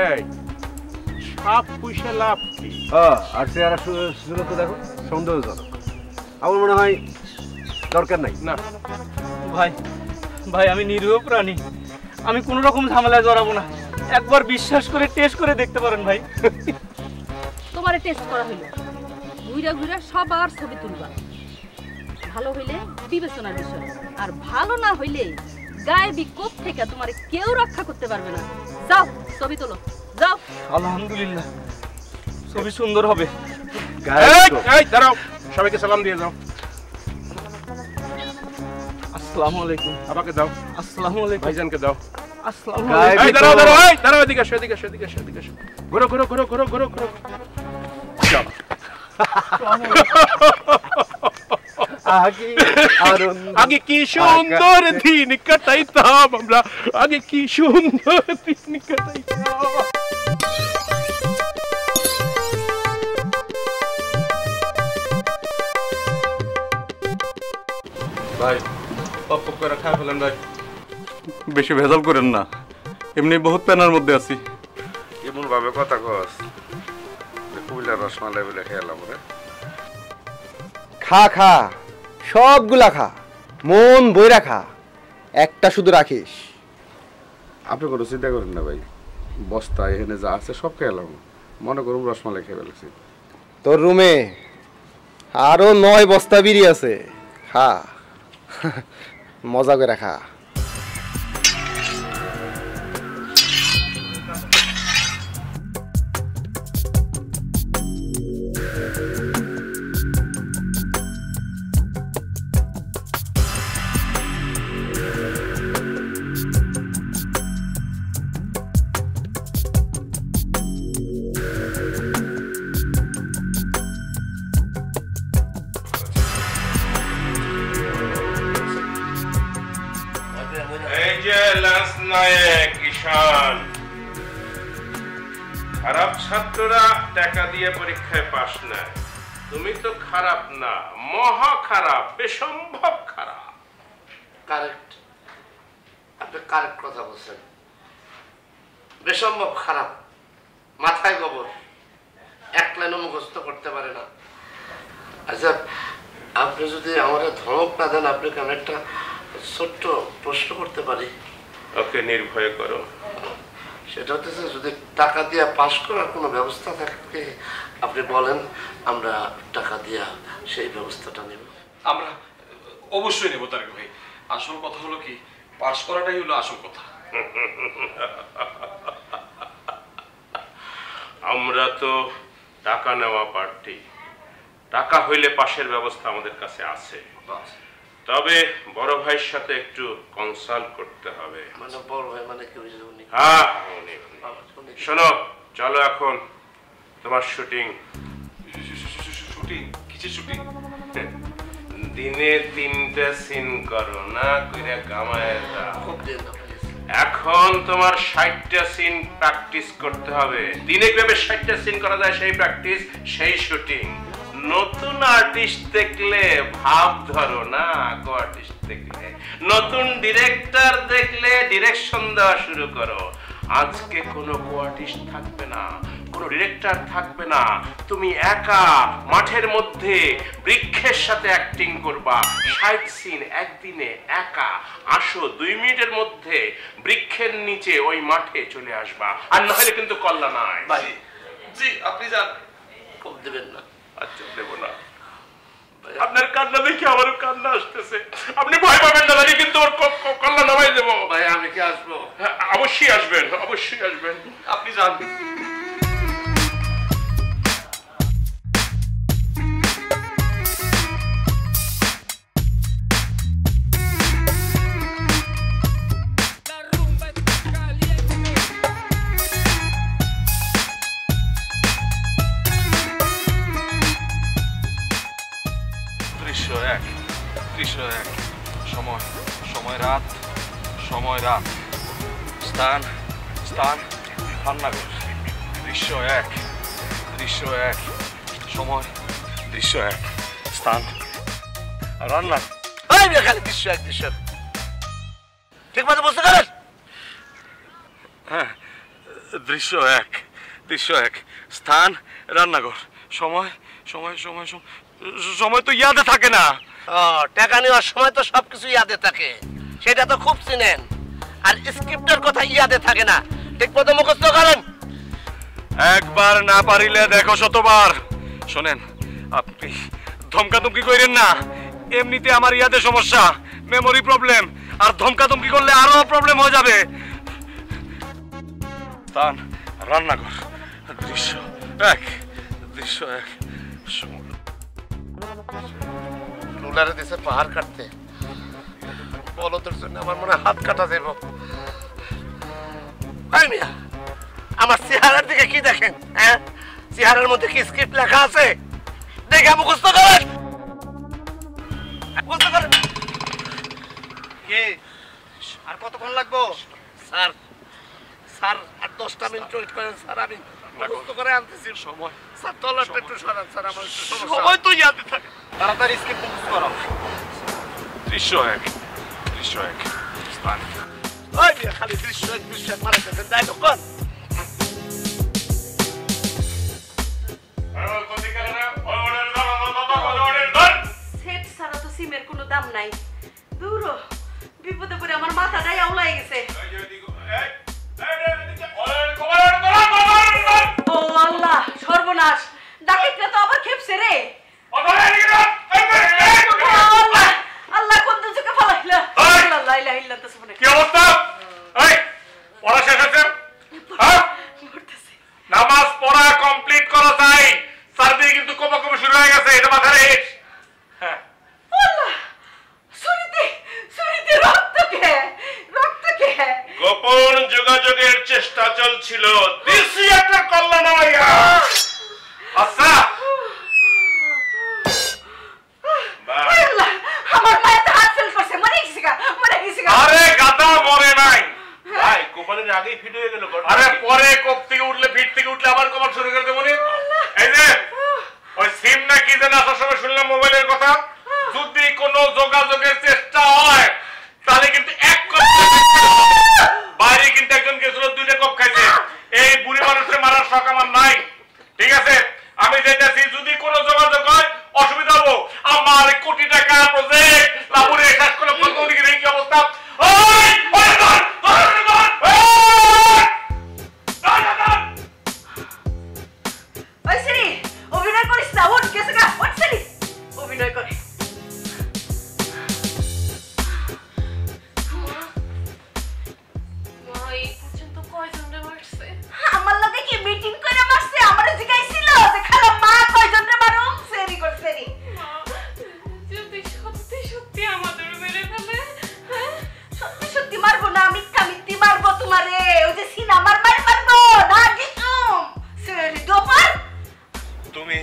এই সাপ পুষে লাভ কি?
আর চেহারা সুরত দেখো, সন্দেহজনক। আমার মনে হয় দরকার নাই।
না
ভাই, ভাই আমি নিরীহ প্রাণী, আমি কোন রকম ঝামেলায় জড়াবো না। একবার বিশ্বাস করে টেস্ট করে দেখতে পারেন ভাই।
তোমারে টেস্ট করা হইলো, ঘুরা ঘুরা সবার ছবি তুলবা। ভালো হইলে বিবেচনার বিষয়, আর ভালো না হইলে গায়েবী কোপ থেকে তোমার কেউ রক্ষা করতে পারবে না। যাও ছবি তোলো, যাও।
আলহামদুলিল্লাহ, ছবি সুন্দর হবে।
এই দাঁড়াও, সবাইকে সালাম দিয়ে যাও।
আসসালামু আলাইকুম।
আমাকে দাও।
আসসালামু আলাইকুম।
ভাইজানকে দাও।
আসসালামু
এই
আলাইকুম।
দাঁড়াও দাঁড়াও, এই দাঁড়াও, এদিকে আসো, এদিকে আসো, এদিকে আসো, এদিকে আসো। ঘোরো ঘোরো ঘোরো ঘোরো ঘোরো ঘোরো। আগে কি সুন্দর দিন কাটাইতাম আমরা, আগে কি সুন্দর দিন কাটাইতাম।
ভাই পপ করে খাই ফেলেন ভাই, বেশি ভেজাল করেন না, এমনি বহুত পেনার মধ্যে আছি।
এমন ভাবে কথা কস, কুমিল্লার রসমালাই বলে খেয়ালাম রে।
খা খা, সবগুলা খা, মন বইরা খা, একটা শুধু রাখিস।
আপনি কোনো চিন্তা করেন না ভাই, বস্তা এখানে যা আছে সব খেয়ালাম, মনে করুন রসমালাই খেয়ে ফেলেছি।
তোর রুমে আরো 9 বস্তা বিড়ি আছে, খা মজা করে খা।
খারাপ ছাত্ররা টাকা দিয়ে পরীক্ষায় পাস না, তুমি তো খারাপ না, মহা খারাপ, বেসম্ভব খারাপ।
কারেক্ট, আপনি কারেক্ট কথা বলছেন। বেসম্ভব খারাপ, মাথায় গোবর, এক লাইনও মুখস্থ করতে পারে না। আচ্ছা, আপনি যদি আমার ধমক না দেন, আপনাকে আমি একটা ছোট্ট প্রশ্ন করতে পারি?
ওকে, নির্ভয় করো।
সেটা হচ্ছে যদি টাকা দিয়ে পাস করার কোনো ব্যবস্থা থাকে আপনি বলেন, আমরা টাকা দিয়ে সেই ব্যবস্থাটা নেব।
আমরা অবশ্যই নেব তারেক ভাই। আসল কথা হলো কি, পাস করাটাই হলো আসল কথা।
আমরা তো টাকা নেওয়া প্রার্থী, টাকা হইলে পাশের ব্যবস্থা আমাদের কাছে আছে, তবে বড় ভাইয়ের সাথে একটু কনসাল্ট করতে হবে।
মানে বড় ভাই মানে কি?
হ্যাঁ, শোনো, চলো এখন তোমার শুটিং।
শুটিং? কিসের শুটিং?
দিনে 3টা সিন করো না কইরা গামায় দাও। এখন তোমার 60টা সিন প্র্যাকটিস করতে হবে। দিনে কিভাবে 60টা সিন করা যায় সেই প্র্যাকটিস, সেই শুটিং। নতুন আর্টিস্ট দেখলে ভাব ধরো না, কো আর্টিস্ট দেখলে, নতুন ডিরেক্টর দেখলে ডিরেকশন দেওয়া শুরু করো। আজকে কোনো কো আর্টিস্ট থাকবে না, কোনো ডিরেক্টর থাকবে না, তুমি একা মাঠের মধ্যে বৃক্ষের সাথে অ্যাক্টিং করবা। 60 সিন একদিনে একা আসো, 2 মিনিটের মধ্যে বৃক্ষের নিচে ওই মাঠে চলে আসবা, আর না হলে কিন্তু কল্লা নাই।
জি, আপনি যান।
খুব দেবেন না?
আচ্ছা, দেবো না। আপনার কান্না দেখে আমারও কান্না আসতেছে। আপনি ভয় পাবেন না, নাকি কিন্তু ওর কল্লা নামাই দেবো।
ভাই আমি কি আসবো?
অবশ্যই আসবেন, অবশ্যই আসবেন।
আপনি যান। সময় রাত, স্থান রান্নাঘর। দৃশ্য 1, সময়, দৃশ্য 1, স্থান রান্না।
খালি দৃশ্য 1 ঠিক মতো বুঝতে পারেন?
হ্যাঁ, দৃশ্য 1, স্থান রান্নাঘর। সময় তো ইয়াদে থাকে না।
টাকা নেওয়ার সময় তো সবকিছু ইয়াদে থাকে, সেটা তো খুব চিনেন। আর স্ক্রিপ্টের কথা ইয়াদে থাকে না, ঠিক মতো মুখস্থ করেন।
একবার না পারিলে দেখো শতবার। শোনেন, আপনি ধমকাধমকি করেন না, এমনিতে আমার ইয়াদে সমস্যা, মেমোরি প্রবলেম।
আর ধমকাধমকি করলে আরো প্রবলেম হয়ে যাবে। তান রান্নাঘর, দৃশ্য এক, দৃশ্য এক।
রুলারে দিছে পাহাড় কাটতে, বলদের জন্য আমার মনে হাত কাটা দেব। ভাই মিয়া, আমার চেহারার দিকে কি দেখেন? হ্যাঁ, চেহারার মধ্যে কি স্ক্রিপ্ট লেখা আছে? দেখে মুখস্থ করেন, মুখস্থ করেন।
কে আর কতক্ষণ লাগবো?
স্যার স্যার আর 10টা মিনিট ওয়েট করেন স্যার, আমি মুখস্থ করে আনতেছি। সময় স্যার তলাটা একটু সরান স্যার, আমার একটু সমস্যা। সময় তো ইয়াতে থাকে,
তাড়াতাড়ি স্ক্রিপ্ট মুখস্থ করো।
দৃশ্য এক, দৃশ্য এক।
ওই মিয়া খালি দৃশ্য এক দৃশ্য এক মারাইতেছেন, তাই তো কোন?
সেট ছাড়া তো সিমের কোনো দাম নাই। দূর বিপদে পড়ে আমার মাথাটাই আউলাই গেছে। ও আল্লাহ, সর্বনাশ! ডাকিটা তো আবার খেপছে রে। আল্লাহ কোন চোখে ফলাইলা। আল্লাহ লা ইলাহা ইল্লাল্লাহ সুবহানাল্লাহ।
কি অবস্থা? এই পড়া শেষ হয়েছে? হ্যাঁ, নামাজ পড়া কমপ্লিট করা চাই। সার্দি কিন্তু কমা শুরু হয়ে গেছে, এটা মাথায় রেখ। হ্যাঁ,
আল্লাহ, সুরিতে রক্ত কে? রক্ত কে?
গোপন যোগাযোগের চেষ্টা চলছিল, দিছি একটা কল্যাণ হইয়া।
আচ্ছা
আল্লাহ, আমার মায়ের তো হাত ফেল করছে, মরে গেছে গা, মরে গেছে গা।
আরে গাদা মরে নাই
ভাই, কোপালের আগেই ফিট হয়ে গেল।
আরে পরে কোপ থেকে উঠলে, ফিট থেকে উঠলে আবার কমার শুরু করে দেবো। এই যে ওই সিম না কি যেন আসার সময় শুনলাম মোবাইলের কথা, যদি কোনো যোগাযোগের চেষ্টা হয় তাহলে কিন্তু এক কপ, বাইরে কিন্তু একজন গেছিল 2টা কপ খাইছে। এই বুড়ি মানুষের মারার শখ আমার নাই, ঠিক আছে? আমি যেতেছি, যদি কোনো যোগাযোগ হয় অসুবিধা হবো। আমার কোটি টাকা প্রজেক্ট লাবুরে শেষ করে বলতে ওদিকে কি অবস্থা।
ওই সিরি, অভিনয় করিস না, ওঠ গেছে গা, ওঠ সিরি, অভিনয় করে। আমার লগে কি মিটিং করে মারছে? আমারে জিজ্ঞাসিল যে খারাপ মা কয়জন রে মারুম? সেরি কর সেরি।
যদি সত্যি সত্যি আমাদের মেরে ফেলে?
সত্যি সত্যি মারবো না, মিথ্যা মিথ্যি মারবো তোমারে। ওই যে সিনেমার মারবো না দিতুম সেরি দোপার।
তুমি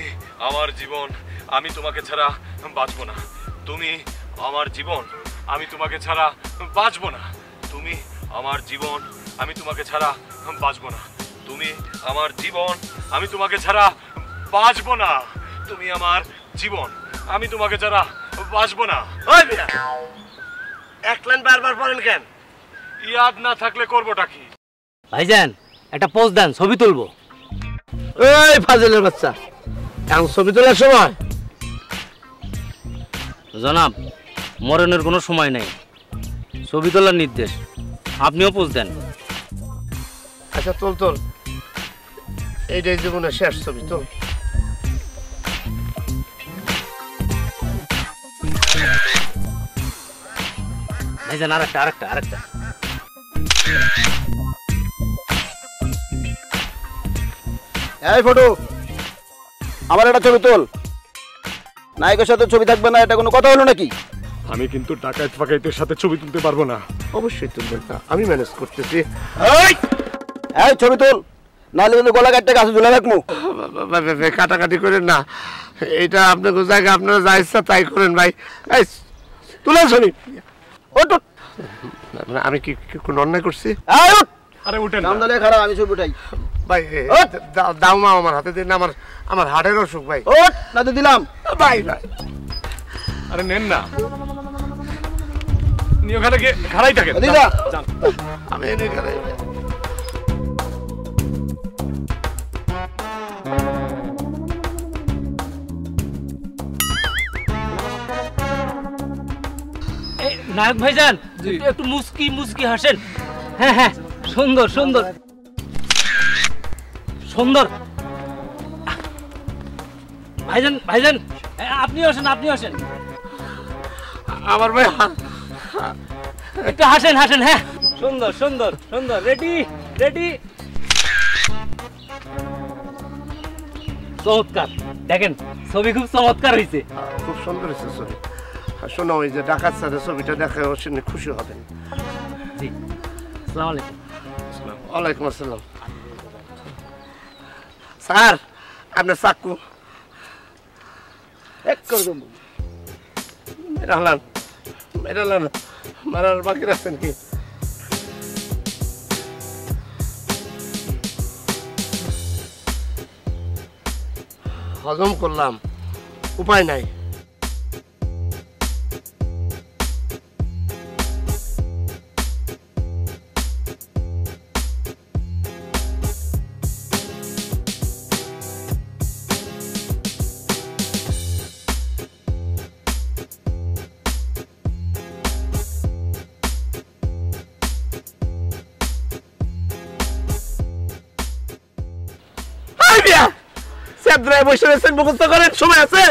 আমার জীবন, আমি তোমাকে ছাড়া বাঁচবো না। তুমি আমার জীবন, আমি তোমাকে ছাড়া বাঁচবো না। তুমি আমার জীবন, আমি তোমাকে ছাড়া বাঁচবো না। তুমি আমার জীবন, আমি তোমাকে ছাড়া বাঁচবো না। তুমি আমার জীবন, আমি তোমাকে ছাড়া বাঁচবো না।
ওই মিয়া, এক লাইন বারবার পড়েন কেন?
ইয়াদ না থাকলে করবোটা কি?
ভাইজান একটা পোজ দেন, ছবি তুলবো।
এই ফাজিলের বাচ্চা, এখন ছবি তোলার সময়?
জনাব, মরণের কোনো সময় নেই, ছবি তোলার নির্দেশ। আপনিও পোজ দেন।
আচ্ছা তোল তোল, এইটাই জীবনের শেষ ছবি, তোল।
ভাইজান আরেকটা আরেকটা আরেকটা।
এই ফটো, আমার একটা ছবি তোল। নায়কের সাথে ছবি থাকবে না, এটা কোনো কথা হলো নাকি?
আমি কিন্তু ডাকাত ফাকাইতের সাথে ছবি তুলতে পারবো না।
অবশ্যই তুলবেন না, আমি ম্যানেজ করতেছি।
এই ছবি তোল, নাহলে কিন্তু গলা কাটতে গাছে ঝুলে রাখবো।
কাটাকাটি করেন না, এটা আপনার জায়গা, আপনারা যা ইচ্ছা তাই করেন ভাই। এই তুলে শুনি, আমি কি কোনো অন্যায় করছি?
আরে উঠেন
নাম দাঁড়িয়ে খারাপ, আমি ছবি উঠাই
ভাই। দাও মা, আমার হাতে দিন, আমার হার্টের অসুখ ভাই।
ওট না তো দিলাম
ভাই ভাই।
আরে নেন না, নি ওখানে গিয়ে খাড়াই থাকেন।
আমি এনে খাড়াই।
নায়ক ভাইজান একটু মুস্কি মুস্কি হাসেন। হ্যাঁ হ্যাঁ, সুন্দর সুন্দর সুন্দর। ভাইজান ভাইজান আপনি আসেন, আপনি আসেন।
আমার ভাই
একটু হাসেন হাসেন। হ্যাঁ, সুন্দর সুন্দর সুন্দর। Ready ready. চমৎকার, দেখেন ছবি খুব চমৎকার হয়েছে।
খুব সুন্দর হয়েছে ছবি। শোনো, ওই যে ডাকাত স্যারের ছবিটা দেখে শুনে খুশি হবেন।
জি, আসসালামু আলাইকুম।
ওয়ালাইকুম আসসালাম। স্যার, আপনার চাকু এক করে দেবো। মেরালান মেরালান মারার বাকি রাখছেন কি? হজম করলাম, উপায় নাই। মুখস্থ করেন, সময় আছে।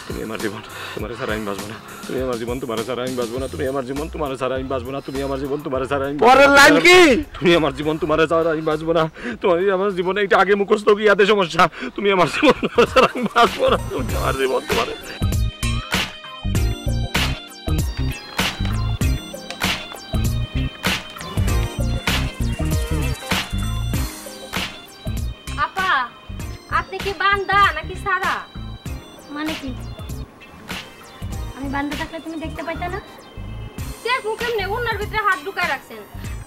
তুমি আমার জীবন, তোমার ছাড়া আমি বাঁচবো না। তুমি আমার জীবন, তোমার ছাড়া আমি বাঁচবো না। তুমি আমার জীবন, তোমার ছাড়া আমি বাঁচবো না। তুমি আমার জীবন, তোমার ছাড়া আমি
পরের লাইন কি?
তুমি আমার জীবন, তোমার ছাড়া আমি বাঁচবো না। তুমি আমার জীবনে এটা আগে মুখস্থ কি ইয়াতে সমস্যা। তুমি আমার জীবন, তোমার ছাড়া আমি বাঁচবো না। তুমি আমার জীবন, তোমার
আপা, আপনি কি বান্দা নাকি সারা?
মানে কি? আমি বান্দা থাকলে তুমি দেখতে পাইতা না?
দেখো কেমনে ওনার ভিতরে হাত ঢুকায় রাখছেন।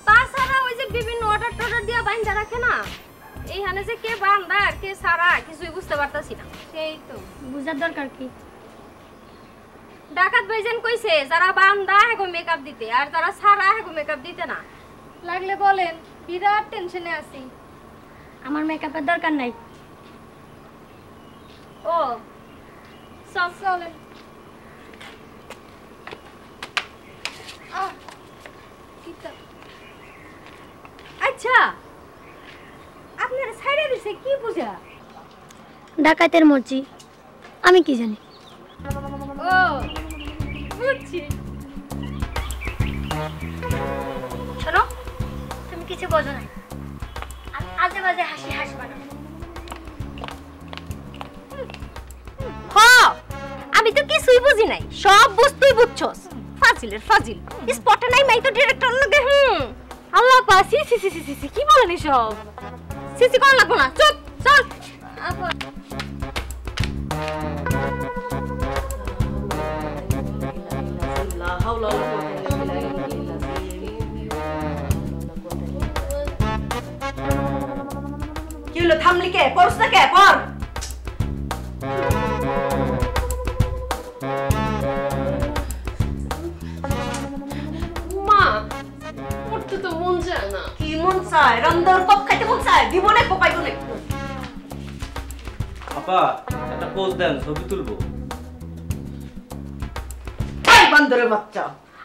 তাছাড়া ওই যে বিভিন্ন অর্ডার টর্ডার দিয়ে বান্দা রাখে না, এইখানে যে কে বান্দা আর কে সারা কিছুই বুঝতে পারতাছি না।
সেই তো বুঝার দরকার কি?
ডাকাত ভাইজান কইছে যারা বান্দা হেগো মেকআপ দিতে আর যারা সারা হেগো মেকআপ দিতে না।
লাগলে বলেন, বিরাট টেনশনে আছি। আমার মেকআপের দরকার নাই।
ও সব চলেন। আচ্ছা, আপনারা ছাইড়া দিছে কি বুঝা?
ডাকাতের মর্জি, আমি কি জানি।
ও বুঝছি।
শোনো, তুমি কিছু বোঝো না, আর আজে বাজে হাসি হাসবা না।
আমি তো কিছুই বুঝি নাই, সব বুঝতেই বুঝছস। ফাজিলের ফাজিল, স্পটে নাই মাই তো ডিরেক্টর লাগে। আল্লাহ পা, সি সি সি সি সি কি বলেন এসব? সিসি কোন লাগবো না, চুপ চল।
কি হলো, থামলি কে? পড়ছ না কে? পড়।
মা, পড়তে তো মন চায় না।
কি মন চায়? রন্দর পপ খাইতে মন চায়? জীবনে কোপাই বলে।
আপা, একটা পোজ দেন, ছবি তুলবো।
এই বান্দরের বাচ্চা,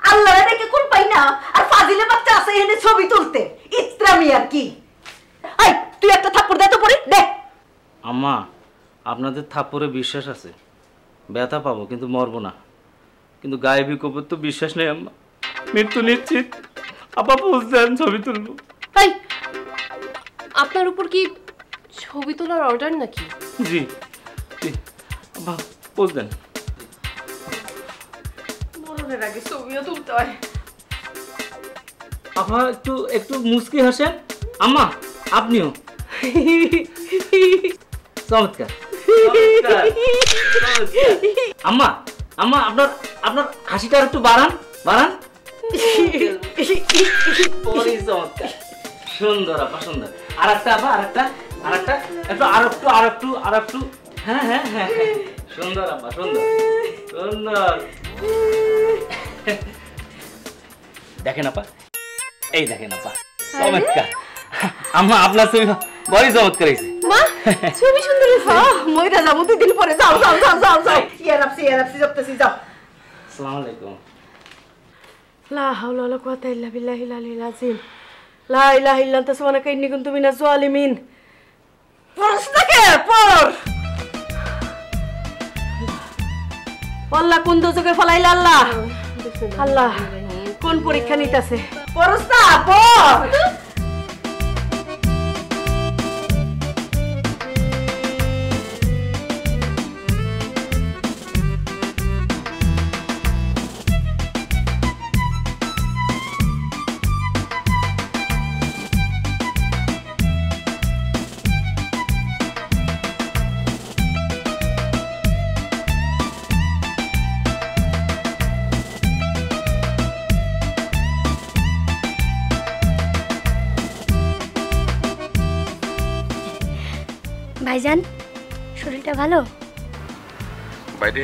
আল্লাহ দেখে কোন পাই না, আর ফাজিলের বাচ্চা আছে এখানে ছবি তুলতে। ইসলামি আর কি? এই তুই একটা থাপ্পড় দে তো পড়ি দে।
আম্মা, আপনাদের থাপ্পড়ে বিশ্বাস আছে, ব্যথা পাবো কিন্তু মরবো না। কিন্তু গায়েবী কবর তো বিশ্বাস নেই আম্মা, মৃত্যু নিশ্চিত। আপা পোজ দেন, ছবি তুলবো।
এই, আপনার উপর কি ছবি তোলার অর্ডার নাকি?
জি জি, আপা পোজ দেন।
মরণের আগে ছবিও তুলতে হয়।
আপা একটু একটু মুচকি হাসেন। আম্মা আপনিও। চমৎকার। আম্মা আম্মা, আপনার আপনার হাসিটা একটু বাড়ান বাড়ান। চমৎকার, সুন্দর আপা সুন্দর। আর একটা আপা, আর একটা আর একটা, একটু আর একটু আর একটু আর একটু। হ্যাঁ হ্যাঁ হ্যাঁ, সুন্দর আপা সুন্দর সুন্দর। দেখেন আপা, এই দেখেন আপা, চমৎকার। আম্মা আপনার ছবি বড়ই চমৎকার হয়েছে।
মা, ছবি সুন্দর হয়েছে। মইরা যাবো 2 দিন পরে। যাও যাও যাও যাও যাও। ইয়ারাপসি জপতেছি, যাও।
আসসালামু আলাইকুম।
লা হাওলা ওয়ালা কুওয়াতা ইল্লা বিল্লাহিল আলিয়্যিল আযীম। লা ইলাহা ইল্লা আনতা সুবহানাকা ইন্নী কুনতু মিনাজ জালিমিন।
পড়ছ না কে? পড়।
আল্লাহ কোন দোজকে ফলাইলা আল্লাহ? আল্লাহ জীবন পরীক্ষা নিতেছে। পড়স না পড়।
ভাইজান শরীরটা ভালো?
বাইরে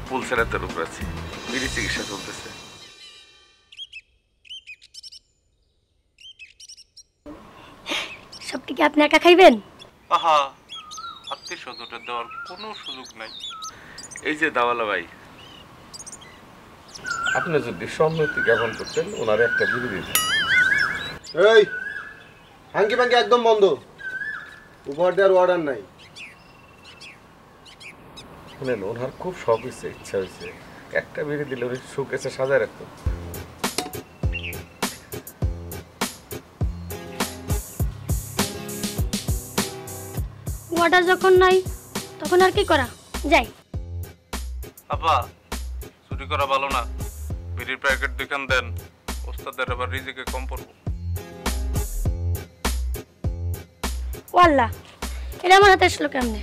পুলসেরাতের উপর আছি, বিড়ি চিকিৎসা চলতেছে।
সবটি কি আপনি একা খাইবেন?
আহা, আত্মীয় স্বজনদের দেওয়ার কোনো সুযোগ নাই। এই যে দাওয়ালা ভাই, আপনি যদি সম্মতি জ্ঞাপন করতেন ওনারে একটা বিড়ি দিতেন।
এই হাঙ্কি পাঙ্কি একদম বন্ধ, উপহার দেওয়ার অর্ডার নাই।
শুনেন, ওনার খুব শখ হয়েছে, ইচ্ছা হয়েছে, একটা বিড়ি দিলে ওর শোকেসে সাজায় রাখতো।
অর্ডার যখন নাই তখন আর কি করা যাই।
আপা, চুরি করা ভালো না, বিড়ির প্যাকেট দোকান দেন, ওস্তাদের আবার রিজিকে কম পড়বো।
ওয়াল্লাহ, এটা আমার হাতে আসলো কেমনে?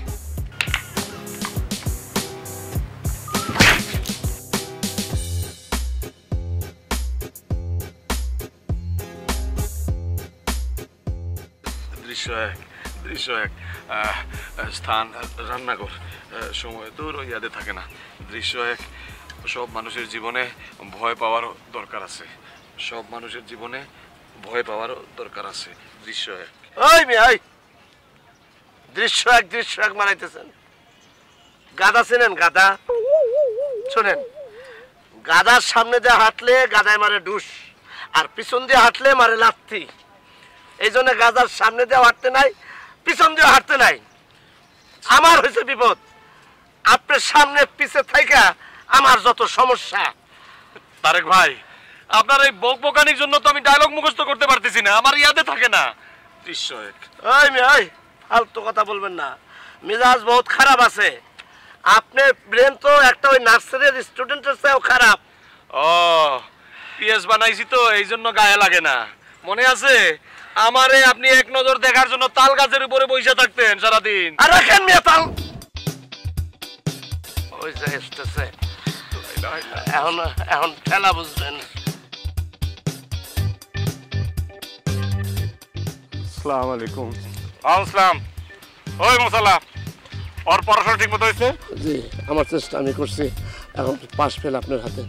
দৃশ্য এক স্থান রান্নাঘর, সময় দূর ইয়াদে থাকে না। দৃশ্য এক, সব মানুষের জীবনে ভয় পাওয়ার দরকার আছে, সব মানুষের জীবনে ভয় পাওয়ার দরকার আছে। দৃশ্য এক।
ওই মেয়ে, দৃশ্য এক মানাইতেছেন। গাদা চেনেন? গাদা শোনেন, গাদার সামনে দিয়ে হাঁটলে গাদায় মারে ডুস, আর পিছন দিয়ে হাঁটলে মারে লাথি। এই জন্য গাদার সামনে দিয়ে হাঁটতে নাই, পিছন দিয়ে হাঁটতে নাই। আমার হয়েছে বিপদ, আপনার সামনে পিছে থাইকা আমার যত সমস্যা।
তারেক ভাই, আপনার এই বকবকানির জন্য তো আমি ডায়লগ মুখস্থ করতে পারতেছি না, আমার ইয়াদে থাকে না।
দৃশ্য এক।
ওই মেয়ে, ফালতু কথা বলবেন না, মেজাজ বহুত খারাপ আছে। আপনার ব্রেন তো একটা ওই নার্সারির স্টুডেন্টের চেয়েও খারাপ।
ও, পিএস বানাইছি তো এই জন্য গায়ে লাগে না। মনে আছে আমারে আপনি এক নজর দেখার জন্য তাল গাছের উপরে বসে থাকতেন সারাদিন।
আর রাখেন মেয়ে তাল, ওই যে এসতেছে এখন ঠেলা বুঝবেন।
আসসালামু আলাইকুম।
আসসালাম। ওই মশালা, ওর পড়াশোনা ঠিক মতো হয়েছে?
জি, আমার চেষ্টা আমি করছি, এখন পাস ফেল আপনার হাতে।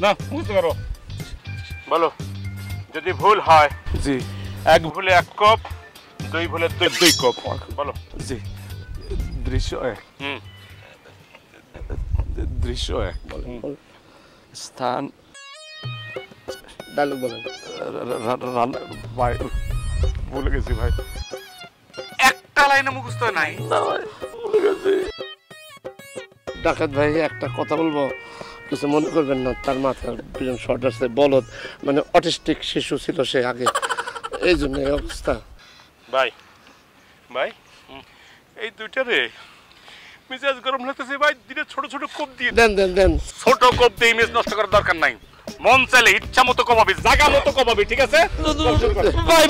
না বুঝতে পারো, বলো যদি ভুল হয়।
জি।
এক ভুলে এক কপ, দুই ভুলে দুই কপ, বলো।
জি। দৃশ্য এক। দৃশ্য এক। স্থান
ডায়লগ বলেন।
ভাই ভুলে গেছি ভাই,
একটা লাইনে মুখস্থ নাই।
ডাকাত ভাই, একটা কথা বলবো, কিছু মনে করবেন না। তার মাথার ব্রেন শর্ট আছে, বলদ মানে অটিস্টিক শিশু ছিল সে আগে, এই জন্য এই অবস্থা।
ভাই ভাই, এই দুইটা রে মেজাজ গরম লাগতেছে ভাই, দিনে ছোট ছোট কোপ দিয়ে
দেন।
ছোট কোপ দিয়ে ইমেজ নষ্ট করার দরকার নাই। মন চাইলে ইচ্ছা মতো কমাবি, জায়গা মতো কমাবি, ঠিক আছে? ভাই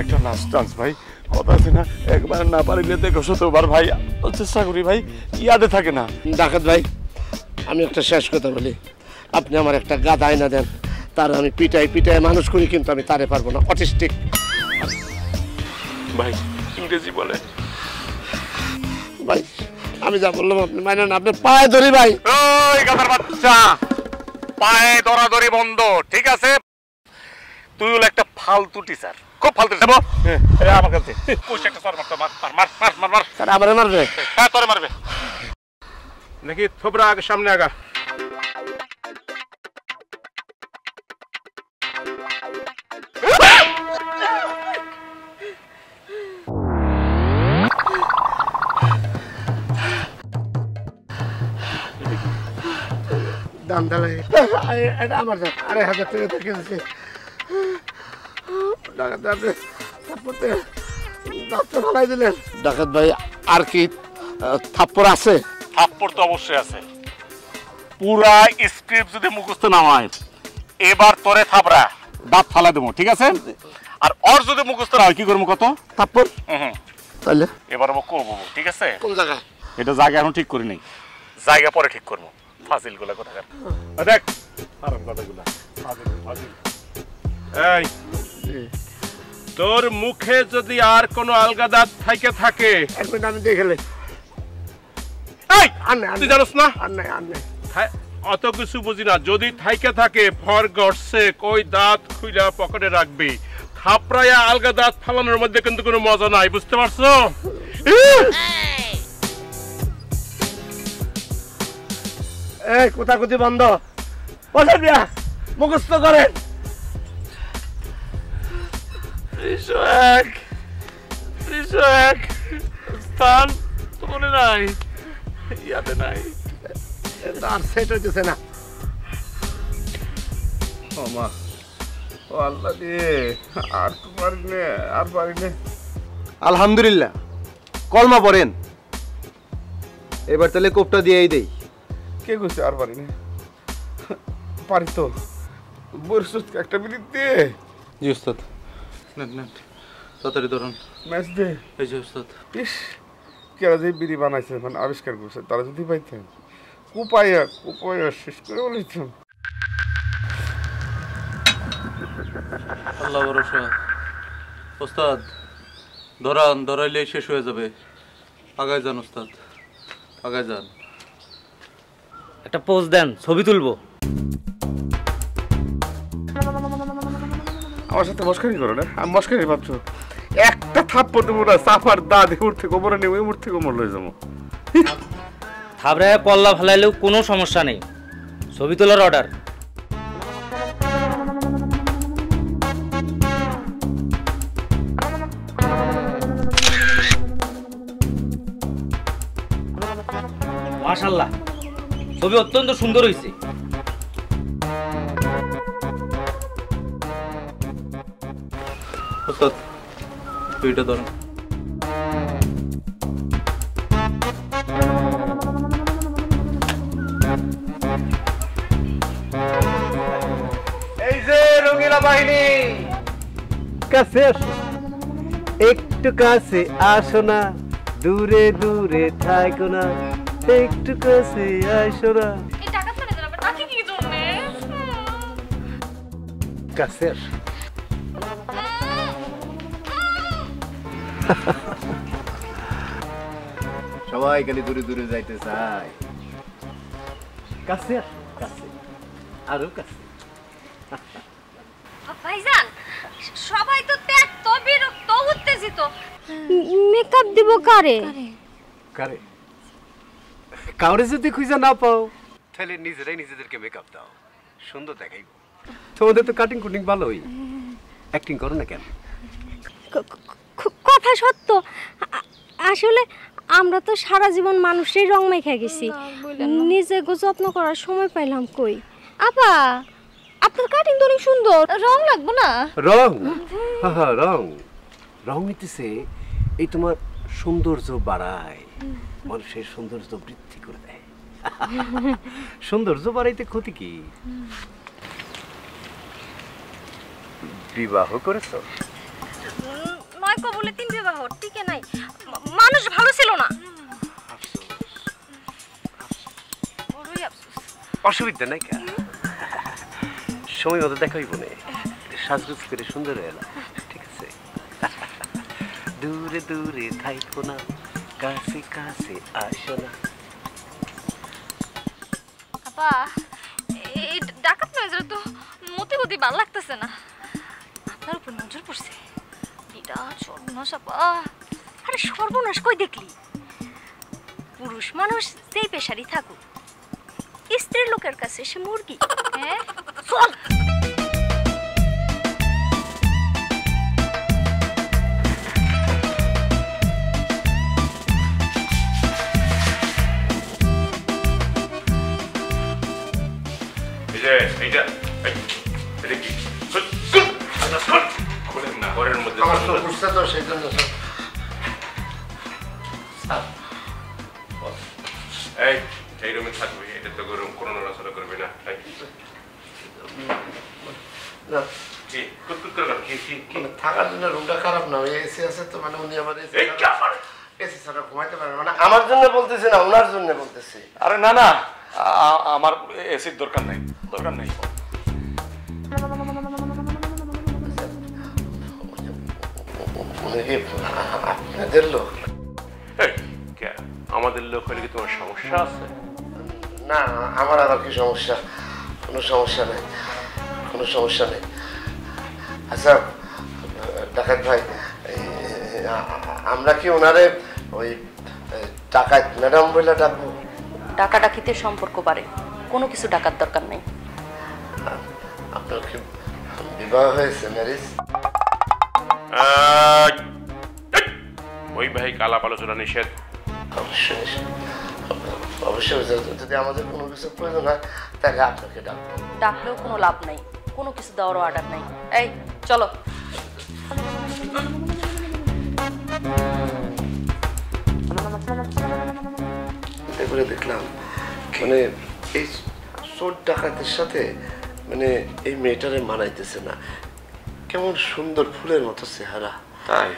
একটা লাস্ট চান্স ভাই, কথা আছে না, একবার না পারিলে দেখো শতবার ভাই, চেষ্টা করি ভাই, ইয়াদে থাকে না।
ডাকাত ভাই, আমি একটা শেষ কথা বলি, আপনি আমার একটা গাদা আয়না দেন, তার আমি পিটাই মানুষ করি, কিন্তু আমি তারে পারবো না, অটিস্টিক।
ভাই ইংরেজি বলে।
ভাই আমি যা বললাম আপনি মানেন, আপনি পায়ে ধরি ভাই।
ওই গাধার বাচ্চা, পায়ে ধরাধরি বন্ধ, ঠিক আছে? তুই হলো একটা ফালতু টিচার, খুব ফালতু টিচার। আমার কাছে একটা সর মার।
স্যার আমারে মারবে?
হ্যাঁ তোরে মারবে। দেখি থোবরা আগে সামনে আগা।
দাম দালাই এটা আমার 2,500 টাকা থেকে দিচ্ছে ডাকাত তারপরে দাঁত ফালাই দিলেন। ডাকাত ভাই আর কি থাপ্পড় আছে?
থাপ্পড় তো অবশ্যই আছে। পুরা স্ক্রিপ্ট যদি মুখস্থ না হয় এবার তোরে থাপড়া দাঁত ফালা দেবো, ঠিক আছে? আর ওর যদি মুখস্থ না হয় কি করবো কত?
থাপ্পড়। তাহলে
এবার আমি করবো, ঠিক আছে?
কোন জায়গায়?
এটা জায়গা এখন ঠিক করি নাই, জায়গা পরে ঠিক করবো। ফাজিল গুলা কোথাকার দেখ আরাম কথাগুলা ফাজিল ফাজিল।
এই তোর মুখে যদি আর কোনো আলগা দাঁত থাইকে থাকে
এক মিনিট আমি দেখলে
তুই জানোস না?
আর নাই
অত কিছু বুঝি না। যদি থাইকে থাকে ফর গডসে কই দাঁত খুইলা পকেটে রাখবি। থাপড়ায়া আলগা দাঁত ফালানোর মধ্যে কিন্তু কোনো মজা নাই, বুঝতে পারছো?
এই কোথাকুতি বন্ধ, বসেন মিয়া, মুখস্থ করেন।
301 স্থান তো মনে নাই, ইয়াতে নাই,
আর সেট হইতেছে না।
ও মা, ও আল্লাহ দিয়ে আর তো পারি না, আর পারি না।
আলহামদুলিল্লাহ, কলমা পড়েন। এবার তাহলে কোপটা দিয়েই দেই।
কে কইছে আর পারি না? পারি তো, বরসুত একটা মিনিট দে।
জি উস্তাদ, নেন নেন তাড়াতাড়ি ধরুন।
ম্যাচ দে।
এই যে উস্তাদ।
ইস, কেরা যে বিড়ি বানাইছে, মানে আবিষ্কার করছে, তারা যদি পাইতেন কুপাইয়া শেষ করে বলেছেন।
আল্লাহ ভরসা। ওস্তাদ ধরান, ধরাইলে শেষ হয়ে যাবে। আগায় যান ওস্তাদ, আগায় যান।
একটা পোজ দেন, ছবি তুলবো।
আমার সাথে মস্কারি করো না, আমি মস্কারি ভাবছো। একটা থাপ্পড় দেবো না, সাফার দাঁত এ মুহূর্তে কোমরে নেই, ওই মুহূর্তে কোমর লয়ে যাবো।
থাবড়ায় পল্লা ফেলাইলেও কোনো সমস্যা নেই, ছবি তোলার অর্ডার। মাশাআল্লাহ, ছবি অত্যন্ত সুন্দর হয়েছে।
ওস্তাদ দুইটা ধরুন।
এই যে রঙিলা বাহিনী, কাছে আসো, একটু কাছে আসো না, দূরে দূরে থাকো না, একটু কাছে আসো না। কাছে আসো। সবাই খালি দূরে দূরে যাইতে চায়, কাছে আসো, কাছে, আরো কাছে।
ভাইজান, সবাই তো ত্যাক্ত, বিরক্ত, উত্তেজিত। মেকআপ দিব কারে?
কারে? কাউরে যদি খুঁজে না পাও তাহলে নিজেরাই নিজেদেরকে মেকআপ দাও, সুন্দর দেখাইব। তোমাদের তো কাটিং কুটিং ভালোই, অ্যাক্টিং করো না কেন?
কথা সত্য, আসলে আমরা তো সারা জীবন মানুষের রং মেখে গেছি, নিজে যত্ন করার সময় পাইলাম কই। আপা, আপনার কাটিং তো অনেক সুন্দর, রং লাগবে না?
রং? হ্যাঁ, রং রং নিতেছে এই তোমার সৌন্দর্য বাড়ায়, মানুষের সৌন্দর্য বৃদ্ধি করে দেয়। সৌন্দর্য বাড়াইতে ক্ষতি কি? বিবাহ করেছ?
নয় কবলে 3 বিবাহ, টিকে নাই, মানুষ ভালো ছিল না।
অসুবিধা নাই, সময় মতো দেখাইব না, সাজগুজ করে সুন্দর এলা, ঠিক আছে? দূরে দূরে থাইকো না, কাছে কাছে আসো না।
আপা, এই ডাকাত নজর তো মতি ভালো লাগতেছে না। আপনার উপর নজর পড়ছে, বিরাট সর্বনাশ আপা। আরে সর্বনাশ কই দেখলি? পুরুষ মানুষ যেই পেশারই থাকুক, স্ত্রীর লোকের কাছে সে মুরগি। হ্যাঁ চল।
যে এইটা এটা কি খোলেন না ঘরের মধ্যে
আমার তো বুঝতে তো সেই জন্য
এই রুমে থাকবে, এটা তো গরম, কোনো নড়াচড়া করবে না।
থাকার জন্য রুমটা খারাপ না, এসি আছে তো, মানে উনি আমার এসি ছাড়া ঘুমাইতে পারেন, মানে আমার জন্য বলতেছি না, ওনার জন্য বলতেছি।
আরে না না, আমার এসির দরকার নাই, দরকার নাই।
আপনাদের লোক?
আমাদের লোক হলে কি তোমার সমস্যা আছে?
না, আমার আবার কি সমস্যা? কোনো সমস্যা নেই, কোনো সমস্যা নেই। আচ্ছা ডাকাত ভাই, আমরা কি ওনারে ওই ডাকাত ম্যাডাম বলে ডাকবো?
ডাকাডাকিতে সম্পর্ক বাড়ে, কোনো কিছু ডাকার দরকার নেই।
আপনার কি বিবাহ হয়েছে, ম্যারেজ?
বৈবাহিক আলাপ আলোচনা নিষেধ।
অবশ্যই অবশ্যই, যদি আমাদের কোনো কিছু প্রয়োজন হয় তাহলে আপনাকে ডাকবো।
ডাকলেও কোনো লাভ নাই, কোনো কিছু দেওয়ারও অর্ডার নাই। এই চলো।
এবারে দেখলাম মানে এই চোর ডাকাতের সাথে মানে এই মেয়েটারে মানাইতেছে না, কেমন সুন্দর ফুলের মতো চেহারা।
তাই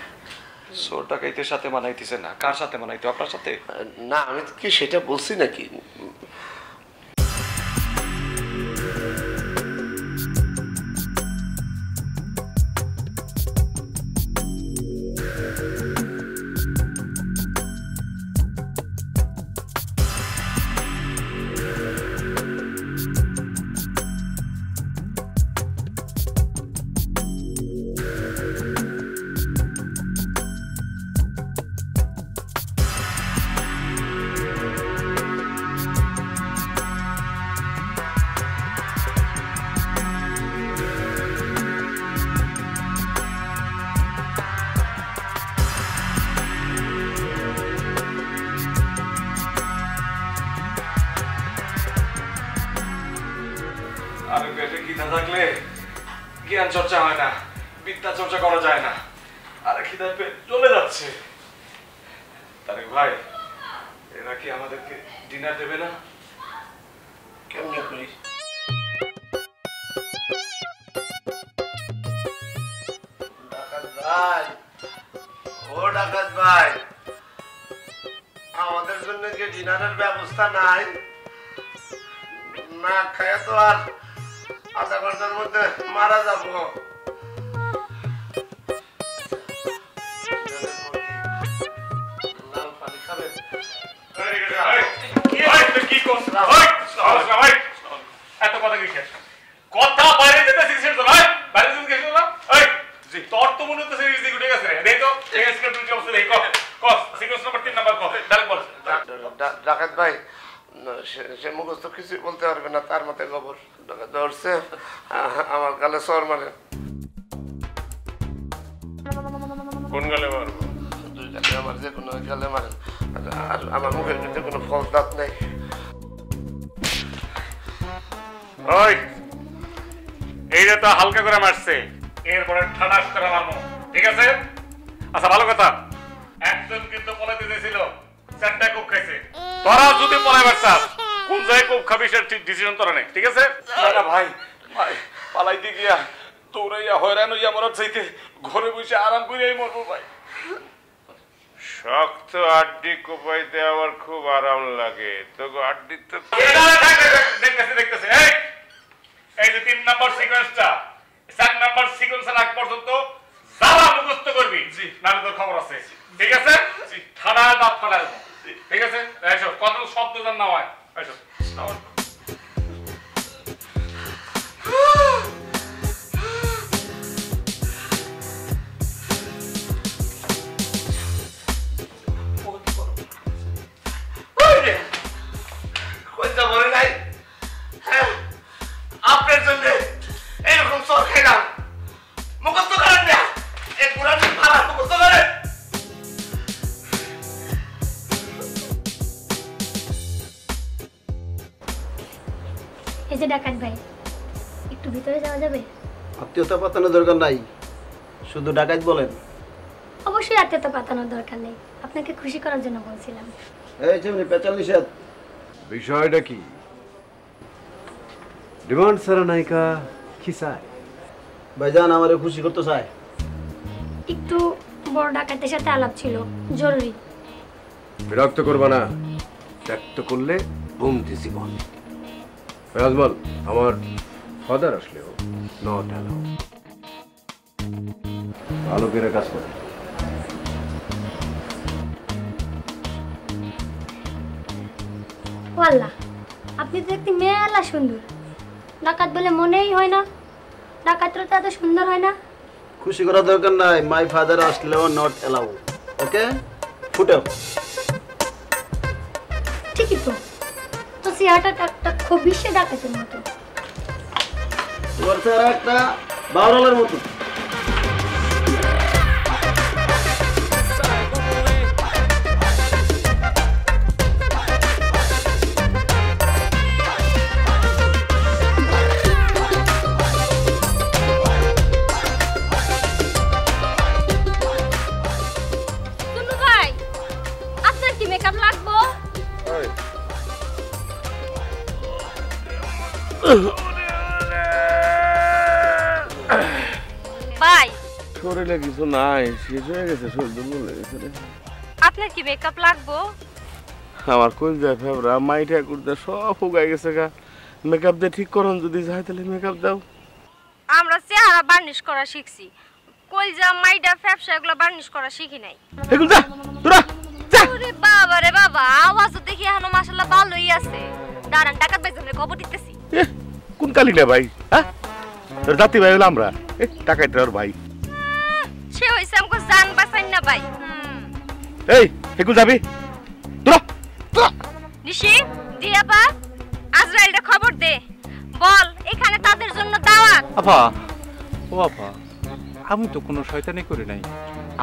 চোর ডাকাইতের সাথে মানাইতেছে না? কার সাথে মানাইতো? আপনার সাথে?
না, আমি কি সেটা বলছি নাকি?
আরে পেটে খিদা থাকলে জ্ঞান চর্চা হয় না, বিদ্যা চর্চা করা যায় না। আরে খিদার পেট চলে যাচ্ছে। তারেক ভাই, এরা কি আমাদেরকে ডিনার দেবে না?
কেমনে করি? ডাকাত ভাই, ও ডাকাত ভাই, আমাদের জন্য কি ডিনারের ব্যবস্থা নাই? না খেয়ে তো আর আধা ঘন্টার মধ্যে মারা যাবো। লাল পানি খাবেন?
এত কথা কিসের? কথা বাইরে যেতে শিখছিস তো ভাই? বাইরে যেতে গেছিস না? এই জি, তোর তো মনে হচ্ছে রিজিক উঠে গেছে রে। দেখ তো এই সিকিউরিটি অফিসার এই কস সিকিউরিটি নাম্বার 3 নাম্বার কস ডাইরেক্ট বল।
ডাকাত ভাই, সে মুখস্থ কিছু বলতে পারবে না, তার মতে খবর। ডাকাত ধরছে আমার গালে সর মানে।
কোন গালে মারবো?
দুই গালে, আমার যে কোনো গালে মারেন। আর আমার মুখের ভিতরে কোনো ফল দাঁত নেই।
ওই এইটা তো হালকা করে মারছে, এরপরে ঠাডাস করে মারবো, ঠিক আছে? আচ্ছা ভালো কথা, একজন কিন্তু পলাইতে চাইছিল, 4টা কোপ খাইছে। তোরা যদি পলাইবার চাস, কোন জায়গায় কোপ খাবি সেটা ডিসিশন তোরা নে, ঠিক আছে? না ভাই, ভাই পালাইতে গিয়া তোরাইয়া হয়রান হইয়া মরার চাইতে ঘরে বসে আরাম করিয়াই মরবো ভাই।
শক্ত আড্ডি কোপাইতে আমার খুব আরাম লাগে, তো আড্ডি তো
দেখতেছে। এই যে 3 নাম্বার সিকোয়েন্সটা, 4 নাম্বার সিকোয়েন্সের আগ পর্যন্ত যারা মুখস্থ করবি, নালে তোর খবর আছে, ঠিক আছে? ঠাডা দাঁত ফাটাই দেবো, ঠিক আছে? এসো, কত শব্দ জান না হয়, এসো।
আপনার জন্য এরকম সর খেলাম, মুখস্থ করেন না, এই পুরানি ভাড়া মুখস্থ করেন।
এই যে ডাকাত ভাই, একটু ভিতরে যাওয়া যাবে?
আত্মীয়তা পাতানোর দরকার নাই, শুধু ডাকাত বলেন।
অবশ্যই আত্মীয়তা পাতানোর দরকার নেই, আপনাকে খুশি করার জন্য বলছিলাম।
এই যেমনি পেঁচাল নিষেধ।
বিষয়টা কি? ডিমান্ড সারা নায়িকা কি চায়?
ভাইজান আমারে খুশি করতে চায়।
একটু বড় ডাকাতের সাথে আলাপ ছিল, জরুরি।
বিরক্ত করবা না, ত্যাক্ত করলে বন্দি জীবন। রাজমল, আমার ফাদার আসলেও নট অ্যালাউ। ভালো করে কাজ করে।
ওয়াল্লাহ, আপনি তো দেখতে মেলা সুন্দর। ডাকাত বলে মনেই হয় না, ডাকাতরা তো এত সুন্দর হয় না।
খুশি করার দরকার নাই, মাই ফাদার আসলেও নট অ্যালাউ। ওকে, ফুটো।
ঠিকই তো, তো চেহারাটা একটা খবিশে ডাকাতের মতো।
তোমার চেহারা একটা বাউরালের মতো।
ভাই
শরীরে কিছু নাই, শেষ হয়ে গেছে, শরীর দুর্বল হয়ে গেছে রে।
আপনার কি মেকআপ লাগবো?
আমার কই যায় ফেবরা মাই ঠাকুর দা সব ফুগাই গেছে গা। মেকআপ দিয়ে ঠিক করুন, যদি যায় তাহলে মেকআপ দাও।
আমরা চেহারা বার্নিশ করা শিখছি, কলজা মাইডা ফ্যাপসা এগুলো বার্নিশ করা শিখি নাই।
এগুলো যা তোরা
ওরে বাবা রে বাবা, আওয়াজ তো দেখি এখনো মাশাআল্লাহ ভালোই আছে। দাঁড়ান, ডাকাত ভাই সামনে খবর দিতেছি।
কোন কালি না ভাই? হ্যাঁ, তোর জাতি ভাই হলো আমরা, টাকাই তোর ভাই।
সে হইছে আমগো জান বাঁচাই না ভাই।
এই এগুলো যাবি তোরা
নিশি দিয়াবা, আজরাইলটা খবর দে, বল এখানে তাদের জন্য দাওয়াত।
আপা, ও আপা, আমি তো কোনো শয়তানি করি নাই,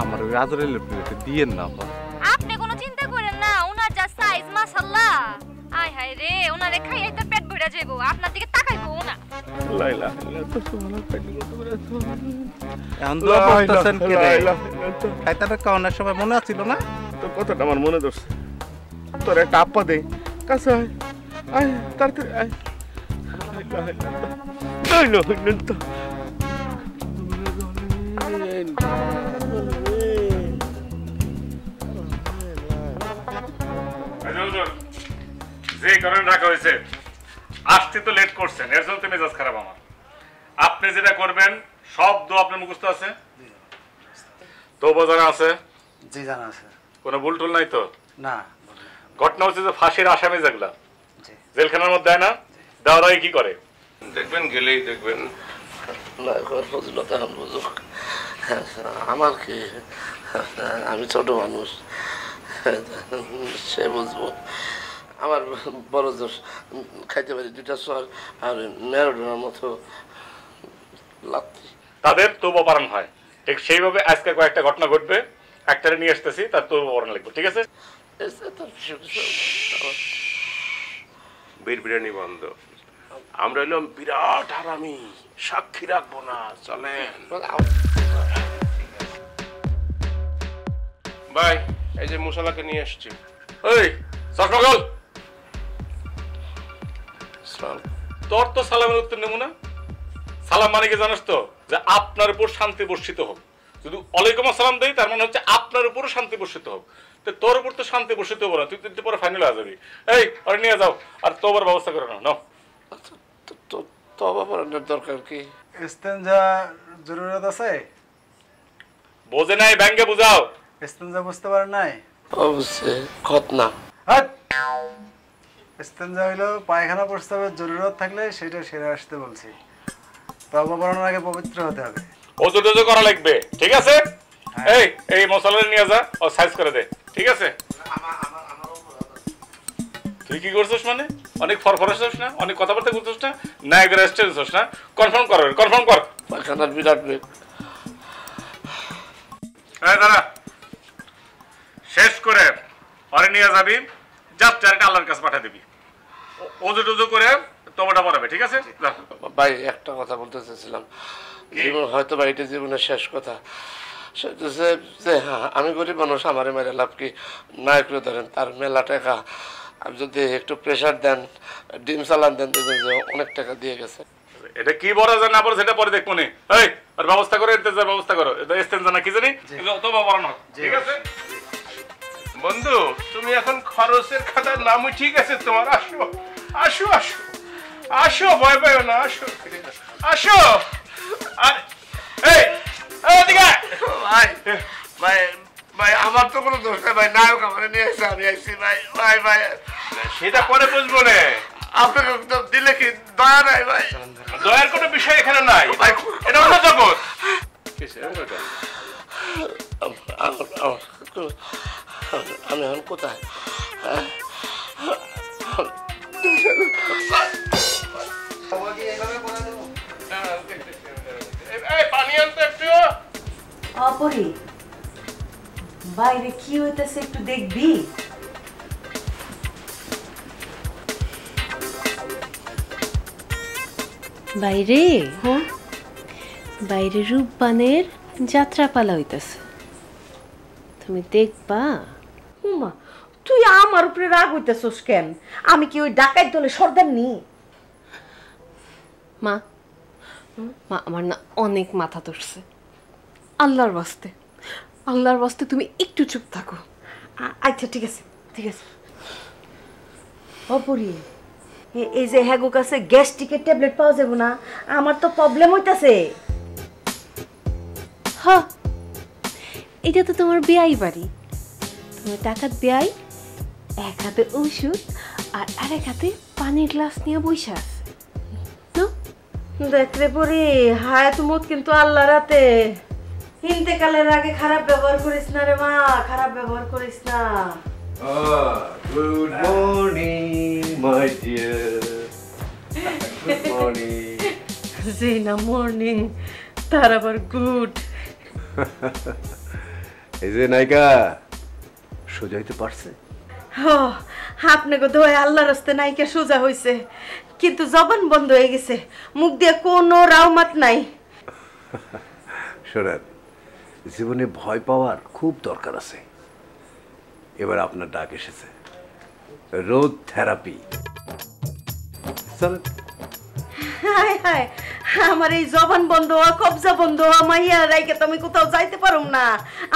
আমার ওই আজরাইলের প্লেটে দিয়েন না আপা।
আপনি কোনো চিন্তা করেন না, ওনার যা সাইজ মাশাআল্লাহ, আয় হায় রে, ওনারে খাইয়াই তো পেট ভরে যাইবো, আপনার দিকে তাকাইবো না।
লাইলা তো সুবহানাল্লাহ পাইনি তো
এখন দোয়া করতেছেন কে রে? খাইতাটা কাওনার সময় মনে আছিল না?
তোর কথাটা আমার মনে ধরছে। তোর একটা আপা দে কাছে আয়, আয় তাড়াতাড়ি আয়। লাইলা হইলেন তো
যে কারণে রাখা হয়েছে, আসতে তো লেট করছেন, এর জন্য তো মেজাজ খারাপ আমার। আপনি যেটা করবেন সব দোয়া আপনার মুখস্থ আছে তো? জানা আছে?
জি জানা আছে।
কোনো ভুল টুল নাই তো?
না।
ঘটনা হচ্ছে যে ফাঁসির আসামি যেগুলা জেলখানার মধ্যে দেয় না, দেওয়ারাই কি করে
দেখবেন, গেলেই দেখবেন।
আমার কি, আমি ছোট মানুষ, সে বুঝবো। আমার বড় দোষ, খাইতে পারি দুটা সর আর ম্যারাডোনার মতো লাগছে।
তাদের তবু পালন হয় ঠিক সেইভাবে। আজকে কয়েকটা ঘটনা ঘটবে, একটারে নিয়ে আসতেছি, তার তবু পালন লিখবো, ঠিক আছে?
বিড়বিড়ানি বন্ধ। আমরা হইলাম বিরাট হারামি, সাক্ষী রাখবো না, চলেন ভাই। এই যে মশলাকে নিয়ে আসছি।
ওই চশমাগল, তোর তো সালামের উত্তর নেব না। সালাম মানে কি জানাস তো? যে আপনার উপর শান্তি বর্ষিত হোক। যদি ওয়ালাইকুম আসসালাম দেই তার মানে হচ্ছে আপনার উপরও শান্তি বর্ষিত হোক। তো তোর উপর তো শান্তি বর্ষিত হবো না, তুই কিন্তু পরে ফাইনাল হয়ে যাবি। এই ওরে নিয়ে যাও, আর তোবার ব্যবস্থা করে নাও।
তবা পড়ানোর দরকার কি?
ইস্তেঞ্জা জরুরত আছে?
বোঝে নাই, ব্যাংকে বুঝাও।
ইস্তেঞ্জা বুঝতে পারেন নাই?
অবশ্যই খতনা।
ইস্তেঞ্জা হইলো পায়খানা প্রস্তাবের জরুরত থাকলে সেটা সেরে আসতে বলছি। তবা পড়ানোর আগে পবিত্র হতে হবে।
ওজো টোজো করা লাগবে, ঠিক আছে? এই এই মশলা নিয়ে যা, ও সাইজ করে দে, ঠিক আছে? তুই কি করছিস মানে? অনেক ফরফরেছিস না, অনেক কথাবার্তা করছিস না, না একবার স্টেজ হস না। কনফার্ম কর, কনফার্ম কর।
পায়খানার বিরাট বেগ।
এই দাঁড়া, শেষ করে ওরে নিয়ে যাবি, জাস্ট একটা আল্লাহর কাছে পাঠিয়ে দিবি। ওজো টোজো করে তোমাটা পড়াবে, ঠিক আছে?
ভাই একটা কথা বলতে চাইছিলাম, জীবন হয়তো বাড়িতে জীবনের শেষ কথা, সেটা যে আমি গরিব মানুষ, আমারে মেরে লাভ কি? নায়ক ধরেন, তার মেলা টাকা, আপনি যদি একটু প্রেশার দেন, ডিম চালান দেন, দেখবেন যে অনেক টাকা দিয়ে গেছে।
এটা কি বড় যায় না বড় সেটা পরে দেখবো নি। এই আর ব্যবস্থা করো, ইন্তেজার ব্যবস্থা করো। এটা এস্তেঞ্জা না কি জানি, তোমার বড় না, ঠিক আছে?
বন্ধু তুমি এখন খরচের খাতার নামই ঠিক আছে তোমার। আসো আসো আসো আসো, ভয় পাইও না, আসো আসো। আর এই ওদিকে
ভাই ভাই ভাই আমার তো কোনো দোষ নেই ভাই, নায়ক আমার নিয়ে এসে আমি আইসি ভাই। ভাই ভাই
সেটা পরে বুঝবো না,
আপনাকে দিলে কি দয়া নাই ভাই?
দয়ার কোনো বিষয় এখানে নাই, এটা অন্য জগৎ।
আমি এখন কোথায়?
পানি আনতে একটু।
অপরি, বাইরে কি হইতেছে একটু দেখবি?
বাইরে বাইরে রূপবানের যাত্রাপালা হইতেছে, তুমি দেখবা।
উমা, তুই আমার উপরে রাগ হইতেছস কেন? আমি কি ওই ডাকাত দলে সর্দার নি?
মা মা আমার না অনেক মাথা ধরছে, আল্লাহর বাস্তে আল্লাহর বাস্তে তুমি একটু চুপ থাকো।
আচ্ছা ঠিক আছে ঠিক আছে। অপরি, এই যে হ্যাগো কাছে গ্যাস্ট্রিকের ট্যাবলেট পাওয়া যাবে না? আমার তো প্রবলেম হইতাছে।
হ্যাঁ, এটা তো তোমার বিয়াই বাড়ি, তোমার টাকার বিয়াই এক হাতে ওষুধ আর আরেক হাতে পানির গ্লাস নিয়ে বসে আছে।
দেখলে পরে হায়াত মত কিন্তু আল্লাহ রাতে। ইন্তেকালের আগে খারাপ ব্যবহার করিস না রে মা, খারাপ ব্যবহার করিস না।
Good morning my dear, good morning.
জি না মর্নিং, তার আবার গুড।
এই যে নায়িকা সোজা হইতে পারছে?
আপনাকে দোয়া আল্লাহর রাস্তে নায়িকা সোজা হয়েছে, কিন্তু জবান বন্ধ হয়ে গেছে, মুখ দিয়ে কোনো রাউমাত নাই।
শোনেন, জীবনে ভয় পাওয়ার খুব দরকার আছে। এবার আপনার ডাক এসেছে, রোদ থেরাপি।
হায় হায়, আমার এই জবান বন্ধ হওয়া, কবজা বন্ধ হওয়া মাইয়া রাইকে তো আমি কোথাও যাইতে পারুম না।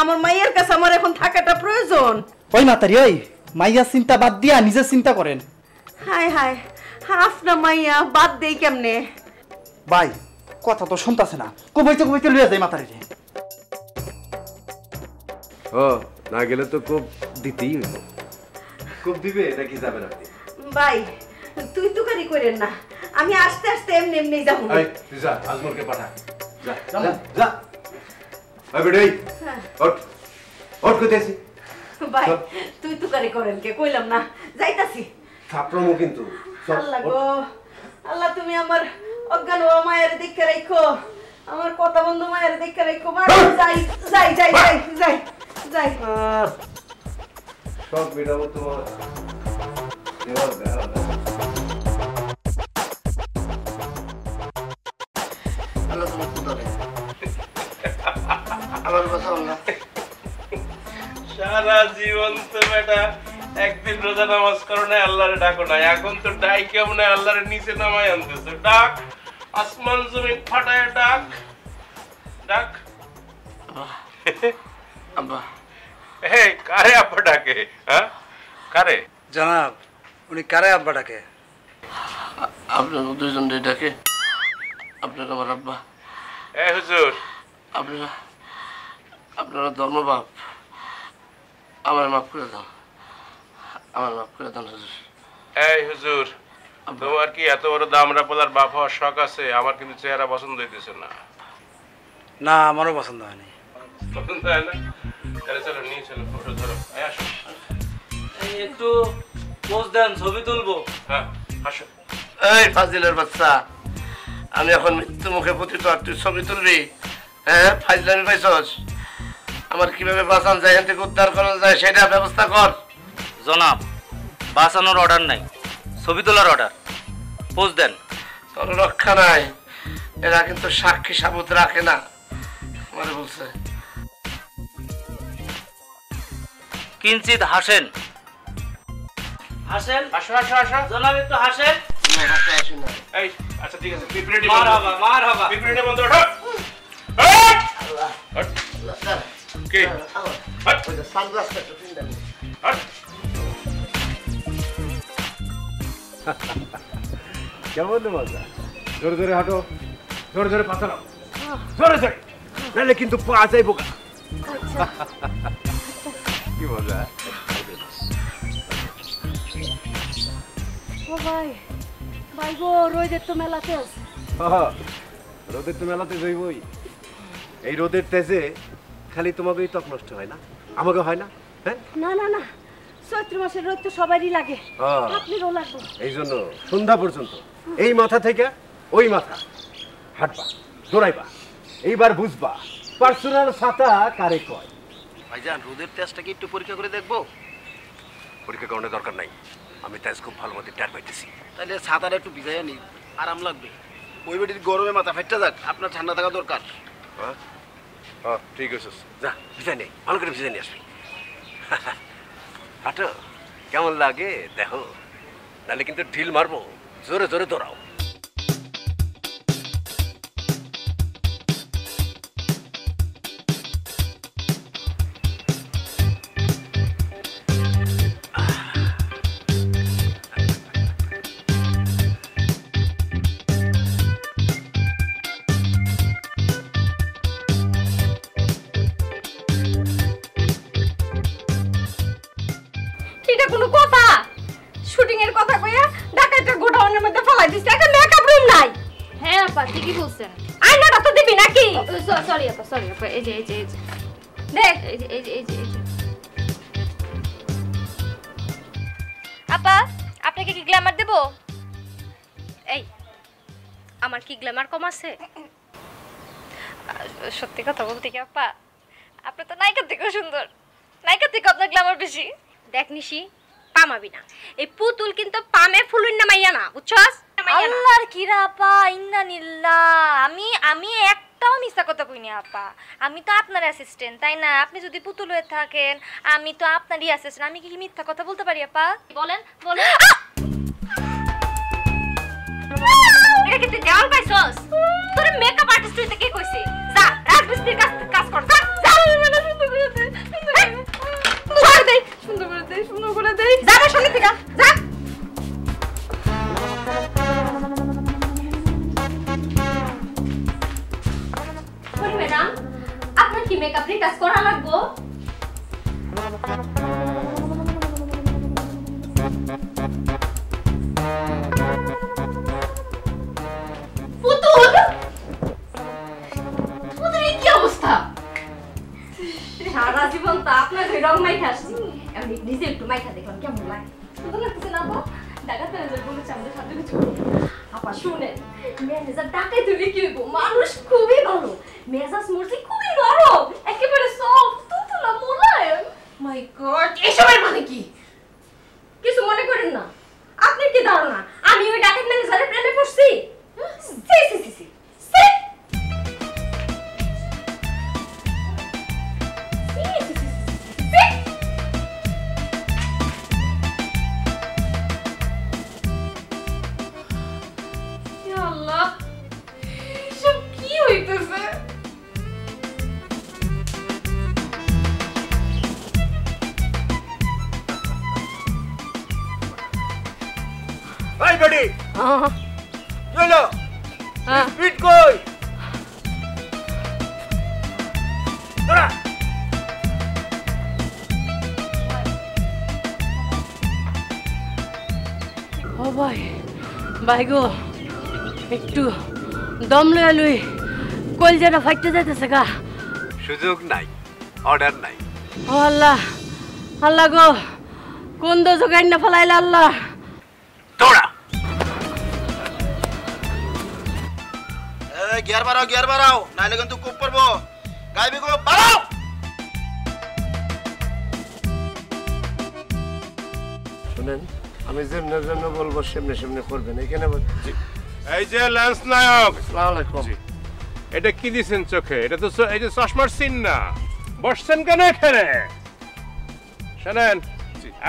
আমার মাইয়ার কাছে আমার এখন থাকাটা প্রয়োজন।
ওই মাতারি, ওই মাইয়া চিন্তা বাদ দিয়া নিজের চিন্তা করেন।
হায় হায়, আপনার মাইয়া বাদ দেই কেমনে?
ভাই কথা তো শুনতাছে না, কমাইতে কমাইতে লইয়া যায় মাতারি।
ও না গেলে তো কোপ দিতেই হইব। কোপ দিবে নাকি যাবেন আপনি?
ভাই তুই তুকারি করেন না, আমি আস্তে আস্তে এমনি এমনি যাবো।
তুই যা, আজমলকে পাঠা, যা যা যা। ভাই বেটাই ওঠ, ওঠ কইতেছি।
ভাই তুই তুকারি করেন কে? কইলাম না যাইতাছি।
থাপড়ামো কিন্তু।
আল্লাহ গো, আল্লাহ তুমি আমার অজ্ঞান ও মায়ের দেখে রাখো, আমার কথা বন্ধু মায়ের দেখে রাখো। মা যাই যাই যাই যাই যাই যাই।
সব মেটাবো তোমার। এবার দেখা
সারা জীবন তো বেটা একদিন রোজা নামাজ করো না, আল্লাহরে ডাকো না, এখন তো ডাই কেমন আল্লাহরে নিচে নামায় আনতেছো। ডাক, আসমান জমিন ফাটায় ডাক ডাক।
আব্বা,
এই কারে আব্বা ডাকে? হ্যাঁ কারে?
জনাব, উনি কারে আব্বা ডাকে?
আপনার দুইজন ডাকে। আপনার আমার আব্বা।
এ হুজুর,
আপনারা ধর্মবাপ, আমার মাফ করে দাও, আমার মাফ করে দেন হুজুর।
এই হুজুর, তোমার কি এত বড় দামরা পোলার বাপ হওয়ার শখ আছে? আমার কিন্তু চেহারা পছন্দ হইতেছে না।
না, আমারও পছন্দ হয়নি।
পছন্দ হয় না? তাহলে চলো নিয়ে চলো, ফটো ধরো। আসো,
একটু পোজ দেন, ছবি তুলবো।
হ্যাঁ আসো।
এই ফাজিলের বাচ্চা, আমি এখন মৃত্যু মুখে পতিত আর তুই ছবি তুলবি? হ্যাঁ ফাইজলামি পাইছস? আমার কিভাবে বাঁচান যায়, এখান থেকে উদ্ধার করা যায় সেটা ব্যবস্থা কর।
জনাব, বাঁচানোর অর্ডার নাই, ছবি তোলার অর্ডার।
খোঁজ দেন। তোর রক্ষা নাই, এরা কিন্তু সাক্ষী সাবুত রাখে না, মানে বলছে। কিঞ্চিত হাসেন, হাসেন,
আসো আসো আসো
জনাব, একটু হাসেন।
এই আচ্ছা ঠিক আছে, পিপিরেডি
মারহাবা মারহাবা,
পিপিরেডি বন্ধ ওঠো। কে
সানগ্লাসটা একটু কিনে দেন।
কেমন মজা? জোরে জোরে হাঁটো, জোরে জোরে পাতা নাও, জোরে জোরে, নাহলে কিন্তু পা যাইবো গা। কি মজা!
ও ভাই, ভাই গো, রোদের তো মেলাতে আছে।
রোদের তো মেলাতে যাইবই। এই রোদের তেজে খালি তোমাকে ত্বক নষ্ট হয় না, আমাকে হয় না? হ্যাঁ,
না না না, চৈত্র মাসের রোদ তো সবারই লাগে, আপনারও লাগবে।
এই জন্য সন্ধ্যা পর্যন্ত এই মাথা থেকে ওই মাথা হাঁটবা, দৌড়াইবা, এইবার বুঝবা পার্সোনাল ছাতা কারে কয়।
ভাইজান, রোদের তেজটা কি একটু পরীক্ষা করে দেখবো?
পরীক্ষা করানোর দরকার নাই, আমি তেজ খুব ভালো মতো টের পাইতেছি।
তাহলে ছাতাটা একটু ভিজাইয়া নি, আরাম লাগবে। ওই বেটির গরমে মাথা ফাইটটা যাক, আপনার ঠান্ডা থাকা দরকার।
ঠিক আছে, যা ভিজাই নে, ভালো করে ভিজাই নিয়ে আসবি। হাঁটো, কেমন লাগে দেখো, নাহলে কিন্তু ঢিল মারবো, জোরে জোরে দৌড়াও।
এটা কোনো কথা? শুটিং এর কথা কইয়া ঢাকাটা গোডাউনের মধ্যে ফলাই দিছে, একটা মেকআপ রুম নাই।
হ্যাঁ আপা, ঠিকই বলছেন।
আয়নাটা তো দিবি নাকি?
সরি আপা, এই যে
দেখ,
এই যে আপা, আপনাকে কি গ্ল্যামার দেব? এই, আমার কি গ্ল্যামার কম আছে? সত্যি কথা বলতে কি আপা, আপনি তো নায়িকার থেকেও সুন্দর, নায়িকার থেকে আপনার গ্ল্যামার বেশি। দেখ নিশি, পামাবি না, এই পুতুল কিন্তু পামে ফুলুন না মাইয়া না, বুঝছস? আল্লাহর কিরা আপা, ইন্নানিল্লাহ, আমি একটাও মিছা কথা কইনি আপা। আমি তো আপনার অ্যাসিস্ট্যান্ট, তাই না? আপনি যদি পুতুল হয়ে থাকেন, আমি তো আপনারই অ্যাসিস্ট্যান্ট, আমি কি মিথ্যা কথা বলতে পারি আপা? বলেন বলেন। এটা কি তুই দেওয়াল পাইছস? তোর মেকআপ আর্টিস্ট হইতে কে কইছে? যা রাজমিস্ত্রির কাজ কর, যা যা। সুন্দর করে দে, যা আমার সামনে থেকে, যা। ম্যাডাম, আপনার কি মেকআপ রিটাচ করা লাগবো? পুতুল, পুতুলের কি অবস্থা? সারা জীবন তো আপনার ওই রং মাইখা আসছি, এমনি নিজে একটু মাইখা দেখলাম কেমন লাগে। সুন্দর লাগতেছে না আপা? ঢাকা ম্যানেজার বলেছে আমাদের সাথে কিছু আপা শুনেন, ম্যানেজার ঢাকায় তুলে কি হইব, মানুষ খুবই ভালো, মেজাজ মর্জি খুবই নরম, একেবারে সফট, তুতুলা মোলায়েম। মাই গড, এসবের মানে কি? কিছু মনে করেন না, আপনার কি ধারণা আমি ওই ঢাকা ম্যানেজারের প্রেমে পড়ছি? সি সি সি সি সি। আল্লাহ, সব কি হইতেছে?
এই বেটি, চলো, স্পিড কই? তোরা
ও ভাই, ভাই গো, একটু দম লয়ে লই, কলজাটা ফাইটতে যাইতেছে গা।
সুযোগ নাই, অর্ডার নাই।
ও আল্লাহ, আল্লাহ গো, কোন দোজো গাইন না ফলাইলা আল্লাহ।
তোরা
গিয়ার বাড়াও, নাইলে কিন্তু খুব পড়বো। গাইবি গো, বাড়াও।
শুনেন,
আমি যেমনি যেমনি বলবো সেমনি সেমনি করবেন। এখানে
এই যে ল্যান্স নায়ক,
আসসালামু আলাইকুম।
এটা কি দিছেন চোখে? এটা তো এই যে চশমার সিন না, বসছেন কেন এখানে? শোনেন,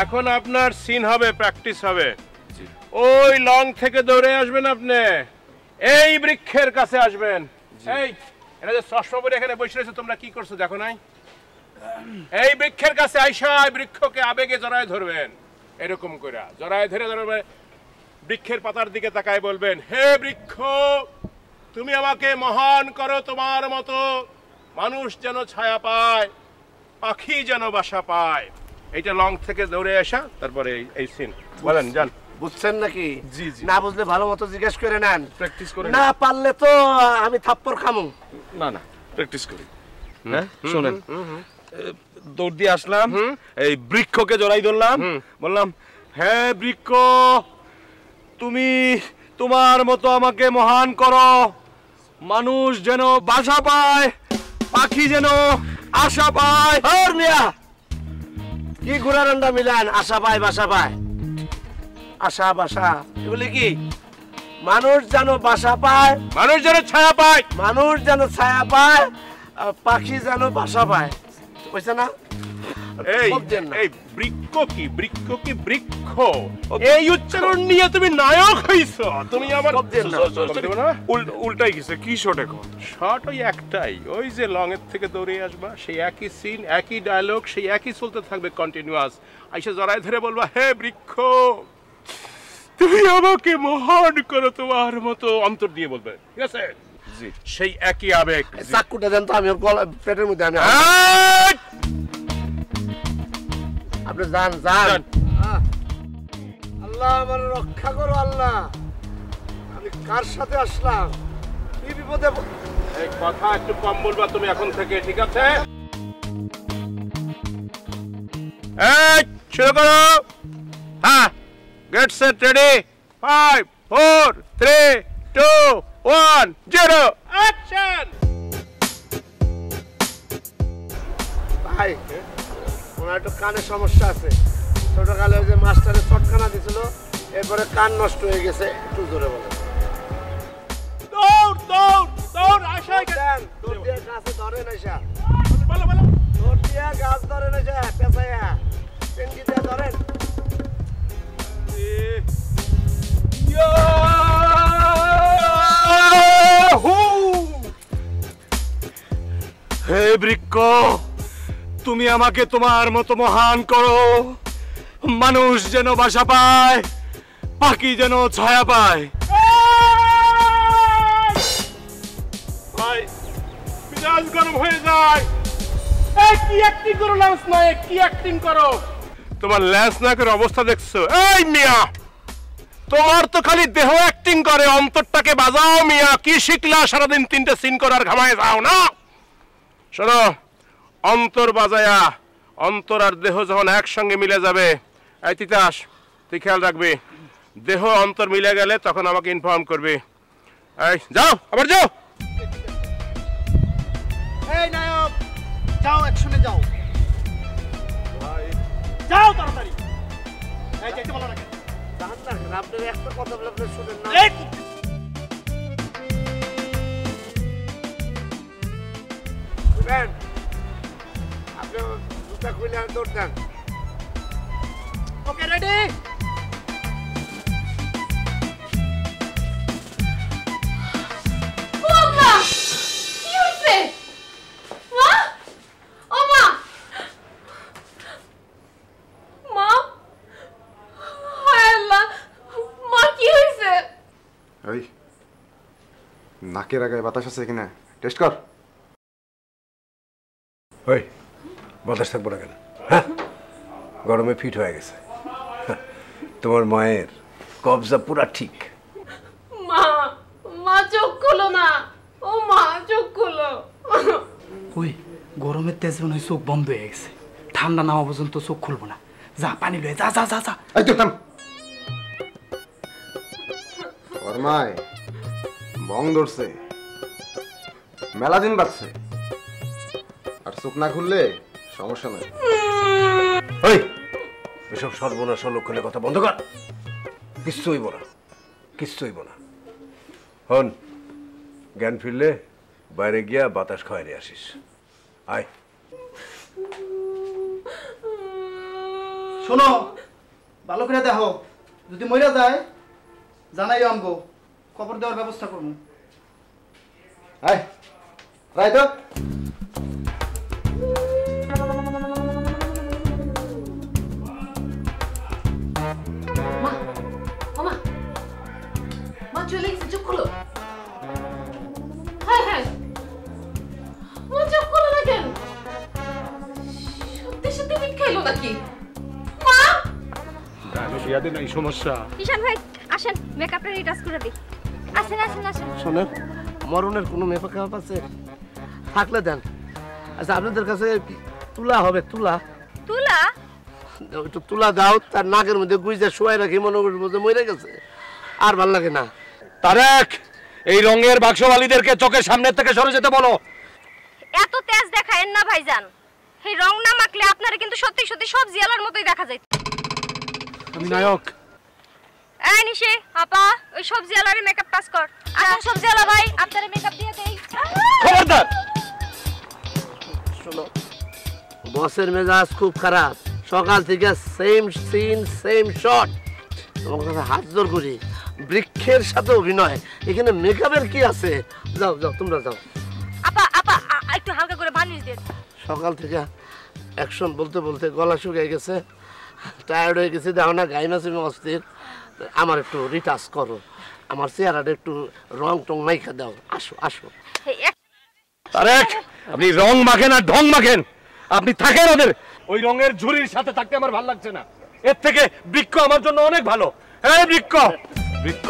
এখন আপনার সিন হবে, প্র্যাকটিস হবে। ওই লং থেকে দৌড়ে আসবেন আপনি, এই বৃক্ষের কাছে আসবেন। এই এটা যে চশমা পরে এখানে বসে রয়েছে, তোমরা কি করছো দেখো নাই? এই বৃক্ষের কাছে আইসা বৃক্ষকে আবেগে জড়ায় ধরবেন, এরকম করে জড়ায় ধরে ধরবেন। বৃক্ষের পাতার দিকে তাকায় বলবেন, হে বৃক্ষ, তুমি আমাকে মহান করো তোমার মতো, মানুষ যেন ছায়া পায়, পাখি যেন বাসা পায়। এইটা লং থেকে দৌড়ে আসা, তারপরে এই সিন। বলেন, যান।
বুঝছেন নাকি?
জি জি।
না বুঝলে ভালো মতো জিজ্ঞেস করে নেন,
প্র্যাকটিস করে
না পারলে তো আমি থাপ্পড় খামু।
না না, প্র্যাকটিস করি। হ্যাঁ শুনেন, দৌড় দিয়ে আসলাম, এই বৃক্ষকে জড়াই ধরলাম, বললাম, হ্যাঁ বৃক্ষ, তুমি তোমার মতো আমাকে মহান করো, মানুষ যেন বাসা পায়, পাখি যেন আশা পায়।
আর মিয়া কি ঘোড়ারান্ডা মিলান? আশা পায় বাসা পায়, আশা বাসা এগুলি কি? মানুষ যেন বাসা পায়,
মানুষ যেন ছায়া পায়,
মানুষ যেন ছায়া পায়, পাখি যেন বাসা পায়, বুঝছে না?
এই বৃক্ষ কি? বৃক্ষ কি? বৃক্ষ এই উচ্চারণ নিয়ে তুমি নায়ক হইছো। তুমি আমার
উল্টাই গেছে। কি শট এখন?
শট ওই একটাই, ওই যে লং এর থেকে দৌড়ে আসবা, সেই একই সিন, একই ডায়লগ, সেই একই চলতে থাকবে কন্টিনিউয়াস। আইসা জড়ায় ধরে বলবা, হে বৃক্ষ, তুমি আমাকে মহান করো তোমার মতো, অন্তর দিয়ে বলবে, ঠিক আছে? জি, সেই একই আবেগ।
চাকুটা দেন তো, আমি ওর গলা পেটের মধ্যে আমি আপনি যান যান। আল্লাহ আমার রক্ষা করো, আল্লাহ আমি কার সাথে আসলাম, কি বিপদে।
এই কথা একটু কম বলবা তুমি এখন থেকে, ঠিক আছে? এই শুরু করো। হ্যাঁ, গেট সেট রেডি, 5 4 3 2 1 0 অ্যাকশন।
ভাই ওনার একটু কানের সমস্যা আছে, ছোটকালে ওই যে মাস্টারের চটকানা দিছিল, এরপরে কান নষ্ট হয়ে গেছে। একটু জোরে বলেন।
দৌড় দৌড় দৌড়, আশা
দেন, দৌড় দিয়ে গাছে ধরেন, আশা বলো বলো, দৌড় দিয়ে গাছ ধরেন, আশা পেছায়া টেঙ্গি দিয়ে ধরেন।
হে বৃক্ষ, তুমি আমাকে তোমার মতো মহান করো, মানুষ যেন বাসা পায়, পাখি যেন ছায়া পায়।
ভাই মিজাজ গরম হয়ে যায়। এই কি অ্যাক্টিং করো ল্যান্স নায়ক, কি অ্যাক্টিং করো? তোমার ল্যান্স নায়কের অবস্থা দেখছো? এই মিয়া, তোমার তো খালি দেহ অ্যাক্টিং করে, অন্তরটাকে বাজাও মিয়া। কি শিখলা সারাদিন 3টে সিন করার, ঘামায় যাও না? শোনো, অন্তর বাজায়া, অন্তর আর দেহ যখন একসঙ্গে মিলে যাবে, এই তিতাস তুই খেয়াল রাখবি, দেহ অন্তর মিলে গেলে তখন আমাকে ইনফর্ম করবি। এই যাও, আবার যাও।
এই নায়ক, যাও, অ্যাকশনে যাও, যাও তাড়াতাড়ি। এই যাইতে বলো না কেন?
জান না, আপনার একটা কথা বলে আপনি শুনেন না। আপনি জুতা খুলে দৌড় দেন।
ওকে, রেডি?
কি হইছে? মা, ও মা, মা, হায় আল্লাহ, মা কি হইছে?
এই নাকের আগায় বাতাস আছে কিনা টেস্ট কর।
ওই বাতাস থাকবো না কেন? হ্যাঁ, গরমে ফিট হয়ে গেছে। তোমার মায়ের কবজা পুরা ঠিক।
মা, মা চোখ খুলো না, ও মা চোখ খুলো।
ওই গরমের তেজ মনে হয় চোখ বন্ধ হয়ে গেছে, ঠান্ডা নামা পর্যন্ত চোখ খুলবো না। যা পানি লয়ে যা যা যা যা।
এই তো থাম। ওর মায় বং ধরছে, মেলা দিন বাড়ছে, আর চোখ না খুললে সমস্যা নাই।
ওই এসব সর্বনাশ লক্ষণের কথা বন্ধ কর। কিচ্ছু হইব না, কিচ্ছু হইব না। হন, জ্ঞান ফিরলে বাইরে গিয়া বাতাস খাওয়াই নিয়ে আসিস। আয়।
শোনো, ভালো করে দেখো, যদি মরে যায় জানাইও আমগো, খবর দেওয়ার ব্যবস্থা করবো। আয় রায় তো
মা চলে গেছে, চুপ করো। হ্যাঁ হ্যাঁ, মা চুপ করো না কেন? সত্যি সত্যি মিট খাইলো নাকি? মা
বিয়াতে নাই সমস্যা।
ঈশান ভাই আসেন, মেকআপটা রিটাচ করে দিই। আসেন আসেন আসেন।
শোনেন, মরণের কোনো মেকআপ আছে থাকলে দেন। আচ্ছা, আপনাদের কাছে তুলা হবে? তুলা
তুলা
একটু তুলা দাও, তার নাকের মধ্যে গুইজা শুয়াই রাখি, মনে করবো যে মরে গেছে, আর ভাল লাগে না।
তারেক, এই রঙের বাক্সওয়ালীদেরকে চোখের সামনে থেকে সরে যেতে বলো।
এত তেজ দেখায়েন না ভাইজান, এই রং না মাখলে আপনারা কিন্তু সত্যি সত্যি সবজি আলার মতোই দেখা যায়।
আমি নায়ক।
এই নিশি আপা, ওই সবজি আলারে মেকআপ পাস কর। আসুন সবজি আলা ভাই, আপনারে মেকআপ দিয়ে দেই।
খবরদার।
শোনো, বসের মেজাজ খুব খারাপ, সকাল থেকে সেম সিন সেম শট। তোমার কাছে হাত জোর করি, বৃক্ষের সাথে অভিনয়, এখানে মেকআপের কি আছে? যাও যাও, তোমরা যাও।
আপা আপা একটু হালকা করে বানিয়ে দেন।
সকাল থেকে অ্যাকশন বলতে বলতে গলা শুকিয়ে গেছে, টায়ার্ড হয়ে গেছে, দেখো না গাই মাছি অস্থির। আমার একটু রিটাচ করো, আমার চেহারাটা একটু রং টং মাইখা দাও। আসো আসো।
তারেক, আপনি রং মাখেন আর ঢং মাখেন, আপনি থাকেন ওদের ওই রঙের ঝুড়ির সাথে থাকতে আমার ভালো লাগছে না। এর থেকে বৃক্ষ আমার জন্য অনেক ভালো। হ্যাঁ বৃক্ষ, বৃক্ষ।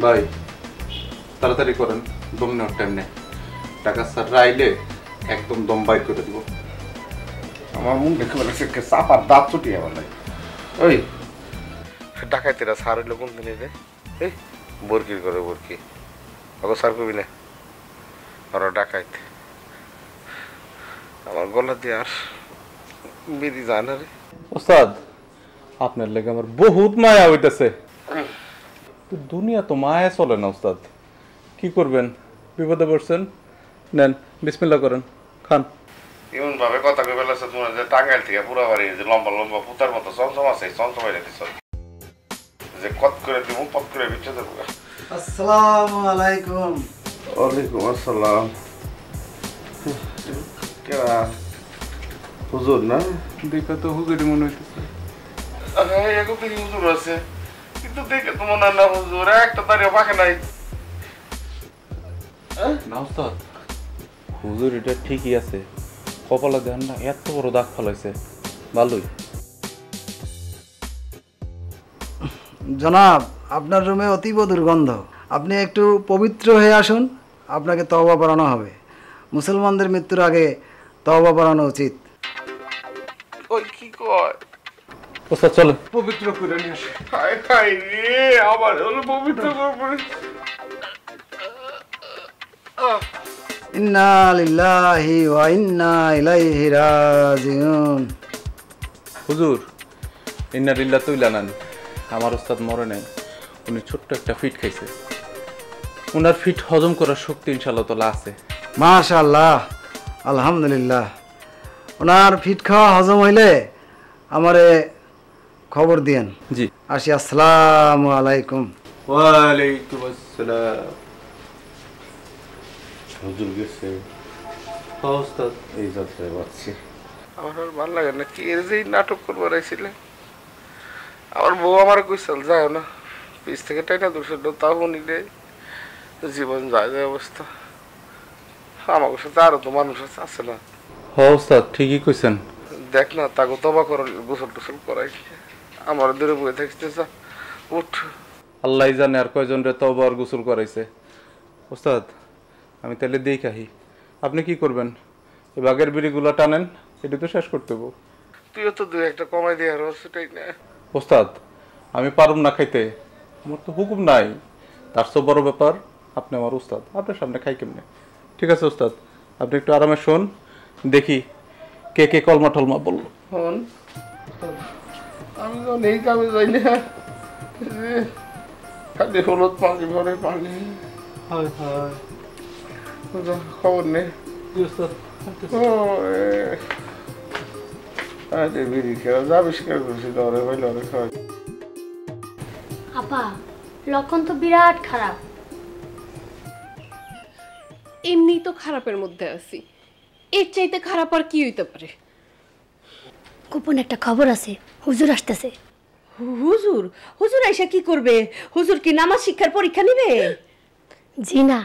ভাই তাড়াতাড়ি করেন, দম নেওয়ার টাইম নেই। টাকা স্যার আইলে একদম দম বাইর করে দিব।
আমার মুখ দেখে বলেছে চাপার দাঁত ছুটি আমার নাই। ওই ডাকাইতেরা সার হইলো কোন দিনে রে? এই বরকির করে বরকি ওকে সার করবি না, ওরা ডাকাইত। আমার গলা দিয়ে আর বেরি যায় না রে।
ওস্তাদ, আপনার লেগে আমার বহুত মায়া হইতেছে। দুনিয়া তো মায়া চলে না ওস্তাদ, কি করবেন? বিপদে পড়ছেন, নেন বিসমিল্লাহ করেন, খান।
এমন ভাবে কথা কই ফেলেছে তোমার যে টাঙ্গাইল থেকে পুরা বাড়ি যে লম্বা লম্বা পুতার মতো চমচম আছে, চমচম হয়ে দিছ যে কত করে দিব, পত করে বিচ্ছে দেবো।
আসসালামু আলাইকুম।
ওয়ালাইকুম আসসালাম। কেরা হুজুর না?
দেখা তো হুজুরই মনে হইতেছে।
হ্যাঁ, এখন থেকে হুজুর আছে, কিন্তু দেখে তো মনে হয় না হুজুর, একটা দাঁড়িয়ে পাকে নাই।
না ওস্তাদ, হুজুর এটা ঠিকই আছে, কপালে দেন না এত বড় দাগ ফলাইছে, ভালোই।
জনাব, আপনার রুমে অতীব দুর্গন্ধ, আপনি একটু পবিত্র হয়ে আসুন, আপনাকে তওবা পড়ানো হবে। মুসলমানদের মৃত্যুর আগে তওবা পড়ানো উচিত।
ওই কি কয়?
ওস্তাদ চলো
পবিত্র করে নিয়ে আসে। হায় হায় রে, আবার হলো পবিত্র করে।
ইন্না লিল্লাহি ওয়া ইন্না ইলাইহি রাজিউন।
হুজুর, ইন্না লিল্লাহ তুইলা নেন। আমার ওস্তাদ মরে নাই, উনি ছোট্ট একটা ফিট খাইছে, ওনার ফিট হজম করার শক্তি ইনশাআল্লাহ তাআলা আছে।
মাশাআল্লাহ, আলহামদুলিল্লাহ। ওনার ফিট খাওয়া হজম হইলে আমারে খবর দিয়েন।
জি।
আসি, আসসালামু আলাইকুম।
ওয়ালাইকুম আসসালাম। হুজুর গেছে? হ্যাঁ ওস্তাদ,
এই যাত্রায় বাচ্ছি। আমার আর ভালো লাগে না, কে যে নাটক করবার আইছিলে। আমার বউ আমার কইসাল যায় না, পিছ থেকে টাইনা দুশো তাও নিলে জীবন যায় যায় অবস্থা। আমার সাথে আরো তো মানুষ আছে না?
হ্যাঁ ওস্তাদ, ঠিকই কইছেন।
দেখ না, তাকে তবা কর, গোসল টোসল করাই। আমার দূরে বয়ে থাকতে চা, উঠ।
আল্লাহ জানে আর কয়জন রে তওবা আর গোসল করাইছে। ওস্তাদ, আমি তাহলে দেখাহি, আপনি কি করবেন? এই বাগের বিড়িগুলো টানেন, এটা তো শেষ করতে হবো।
তুইও তো দুই একটা কমাই দিয়ে আর সেটাই না।
ওস্তাদ আমি পারুম না খাইতে, আমার তো হুকুম নাই, তার সব বড় ব্যাপার আপনি আমার ওস্তাদ, আপনার সামনে খাই কেমনে। ঠিক আছে ওস্তাদ, আপনি একটু আরামে শোন, দেখি কে কে কলমা টলমা বললো।
আমি তো নেই কামে যাই না, খালি হলুদ পানি ভরে পানি। খবর নেই বিড়ি খেয়ে আবিষ্কার করছি লড়ে ভাই লড়ে খাওয়াই।
আপা লক্ষণ তো বিরাট খারাপ।
এমনি তো খারাপের মধ্যে আছি, এর চাইতে খারাপ আর কি হইতে পারে?
গোপন একটা খবর আছে, হুজুর আসতেছে।
হুজুর? হুজুর আইসা কি করবে? হুজুর কি নামাজ শিক্ষার পরীক্ষা নিবে?
জি না,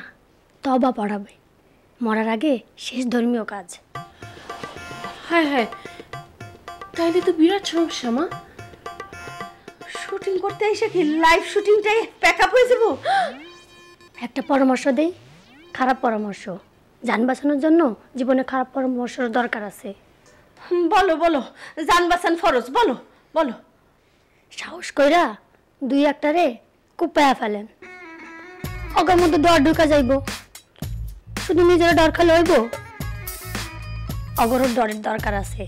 তওবা পড়াবে, মরার আগে শেষ ধর্মীয় কাজ।
হ্যাঁ হ্যাঁ, তাইলে তো বিরাট সমস্যা মা।
শুটিং করতে এসে কি লাইভ শুটিংটাই প্যাকআপ হয়ে যাব?
একটা পরামর্শ দেই, খারাপ পরামর্শ। জান বাঁচানোর জন্য জীবনে খারাপ পরামর্শের দরকার আছে।
বলো বলো, জান বাঁচান ফরজ, বলো বলো।
সাহস কইরা দুই একটারে কুপায়া ফেলেন, অগার মধ্যে ডর ঢুকা যাইব। শুধু নিজেরা ডর খালে হইব? অগরর ডরের দরকার আছে।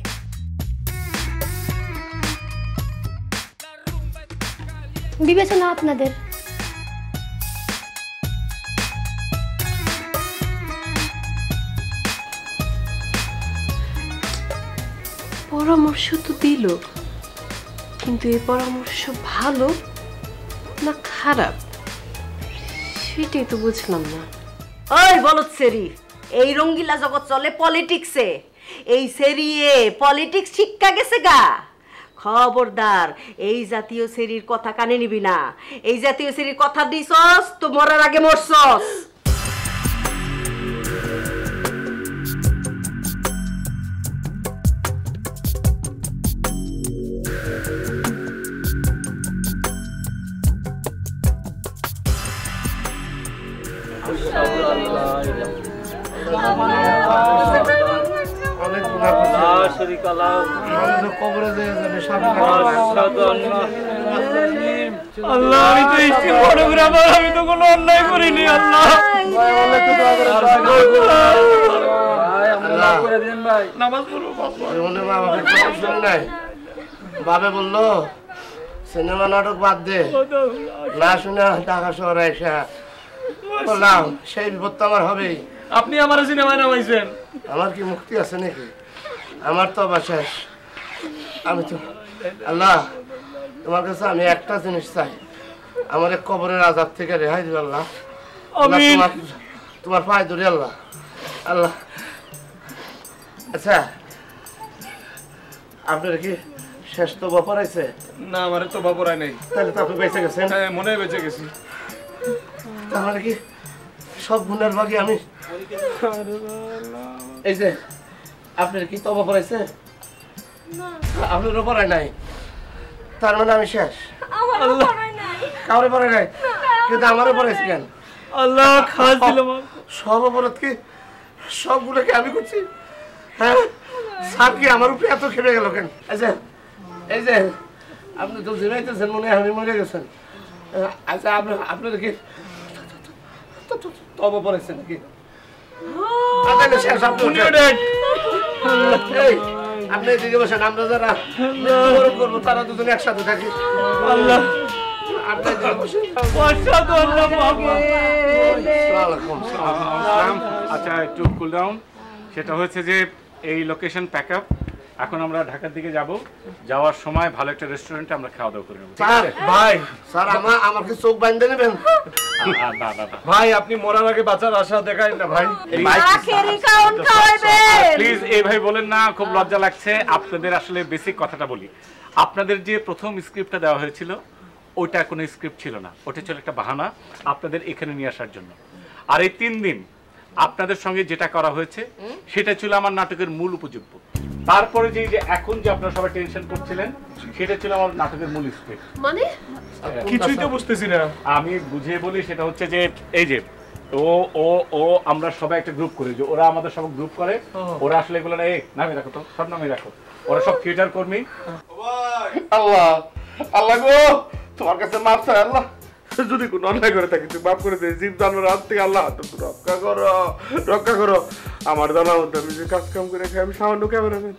বিবেচনা আপনাদের।
পরামর্শ তো দিল, কিন্তু এই পরামর্শ ভালো না খারাপ সেটাই তো বুঝলাম না।
ওই বলত সেরি, এই রঙ্গিলা জগৎ চলে পলিটিক্সে। এই সেরিয়ে পলিটিক্স শিক্ষা গেছে গা। খবরদার এই জাতীয় সেরির কথা কানে নিবি না। এই জাতীয় সেরির কথা দিছস তো মরার আগে মরছস।
আল্লাহ আমি তো স্টিল ফটোগ্রাফার, আমি তো কোনো অন্যায় করিনি। আল্লাহ নামাজ পড়ো।
বাবে বললো সিনেমা নাটক বাদ দে, না শুনে ঢাকা শহরে এসে বললাম সেই বিপদ তো আমার হবেই।
আপনি আমার সিনেমায় নামাইছেন,
আমার কি মুক্তি আছে নাকি? আমার তো শেষ। আমি তো আল্লাহ তোমার কাছে আমি একটা জিনিস চাই, আমার কবরের আযাব থেকে রেহাই দিবে আল্লাহ। তোমার পায়ে ধরি আল্লাহ। আল্লাহ আচ্ছা, আপনার কি শেষ তো পড়াইছে?
না আমার তো পড়াই নাই।
তাহলে তো আপনি বেঁচে গেছেন?
হ্যাঁ মনে হয় বেঁচে গেছি।
তাহলে কি সব গুণের ভাগে আমি? এই যে আপনার কি তবা পড়াইছে? আপনারও পড়াই নাই, তার মানে আমি শেষ। কাউরে পড়াই নাই, কিন্তু আমারও পড়াইছে কেন?
আল্লাহ খাস দিল।
সব অপরাধ কি সবগুলো কি আমি করছি? হ্যাঁ স্যার কি আমার উপরে এত খেপে গেল কেন? আচ্ছা এই যে আপনি তো জেনাইতেছেন মনে হয় আমি মরে গেছেন। আচ্ছা আপনার কি তবা পড়াইছে নাকি? আপনি এদিকে বসেন, আমরা যারা করবো তারা দুজন একসাথে থাকি।
আল্লাহ
আচ্ছা একটু কুল ডাউন। সেটা হচ্ছে যে এই লোকেশন প্যাক আপ, এখন আমরা ঢাকার দিকে যাব। যাওয়ার সময় ভালো একটা রেস্টুরেন্টে আমরা খাওয়া দাওয়া করবো।
ভাই স্যার আমার কি চোখ বাঁধতে নেবেন?
ভাই আপনি মরার আগে বাঁচার আশা দেখায় না ভাই।
প্লিজ এই ভাই বলেন না, খুব লজ্জা লাগছে। আপনাদের আসলে বেসিক কথাটা বলি, আপনাদের যে প্রথম স্ক্রিপ্টটা দেওয়া হয়েছিল ওইটা কোনো স্ক্রিপ্ট ছিল না, ওটা ছিল একটা বাহানা আপনাদের এখানে নিয়ে আসার জন্য। আর এই 3 দিন আপনাদের সঙ্গে যেটা করা হয়েছে সেটা ছিল আমার নাটকের মূল উপযোগ্য। তারপরে যে এখন যে আপনারা সবাই টেনশন করছিলেন সেটা ছিল আমার নাটকের মূল স্ক্রিপ্ট।
মানে
কিছুই তো বুঝতেছি না।
আমি বুঝিয়ে বলি, সেটা হচ্ছে যে এই যে ও ও ও আমরা সবাই একটা গ্রুপ করি, যে ওরা আমাদের সব গ্রুপ করে, ওরা আসলে এগুলো না নামে রাখো তো, সব নামে রাখো। ওরা সব থিয়েটার কর্মী।
আল্লাহ আল্লাহ গো, তোমার কাছে মাপ চাই আল্লাহ, যদি কোনো অন্যায় করে থাকি তুমি মাফ করে দে। জীব জানোয়ার হাত থেকে আল্লাহ তুমি রক্ষা করো, রক্ষা করো। আমার জানা মতো আমি যে কাজ কাম করে খাই, আমি সামান্য ক্যামেরাম্যান,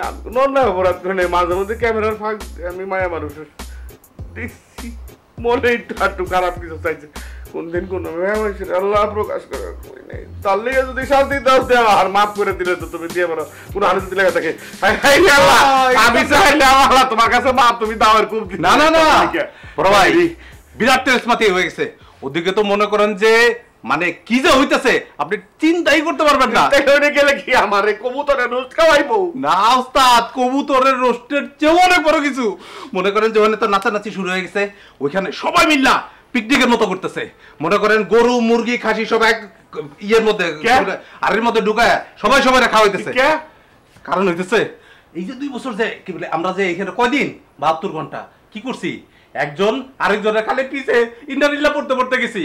আমি কোনো অন্যায় অপরাধ করে নেই। মাঝে মধ্যে ক্যামেরার ফাঁক আমি মায়া মানুষের দেখছি, মনে একটু খারাপ কিছু চাইছে, কোন দিন কোন মায়া মানুষের আল্লাহ প্রকাশ করে নেই। তার লেগে যদি শাস্তি দাও দেওয়া আর মাফ করে দিলে তো তুমি দিয়ে পারো, কোনো হানি যদি লেগে থাকে আমি চাইলে আল্লাহ তোমার কাছে মাপ তুমি দাও। আর খুব
না না না বড় ভাই, বিরাট তেলসমাতি হয়ে গেছে। ওদিকে তো মনে করেন যে মানে কি যে হইতেছে আপনি চিন্তাই করতে পারবেন না।
গেলে কি আমারে কবুতরের রোস্ট খাওয়াইবো?
না ওস্তাদ, কবুতরের রোস্টের চেয়েও অনেক বড় কিছু। মনে করেন যে ওখানে তো নাচানাচি শুরু হয়ে গেছে, ওইখানে সবাই মিল্লা পিকনিকের মতো করতেছে। মনে করেন গরু মুরগি খাসি সব এক ইয়ের মধ্যে আরের মধ্যে ঢুকায় সবাই সবাই খাওয়াইতেছে। কারণ হইতেছে এই যে 2 বছর যে কি বলে আমরা যে এখানে কয়দিন 72 ঘন্টা কি করছি, একজন আরেকজনের খালি পিছে ইন্টারভিউ পড়তে পড়তে গেছি।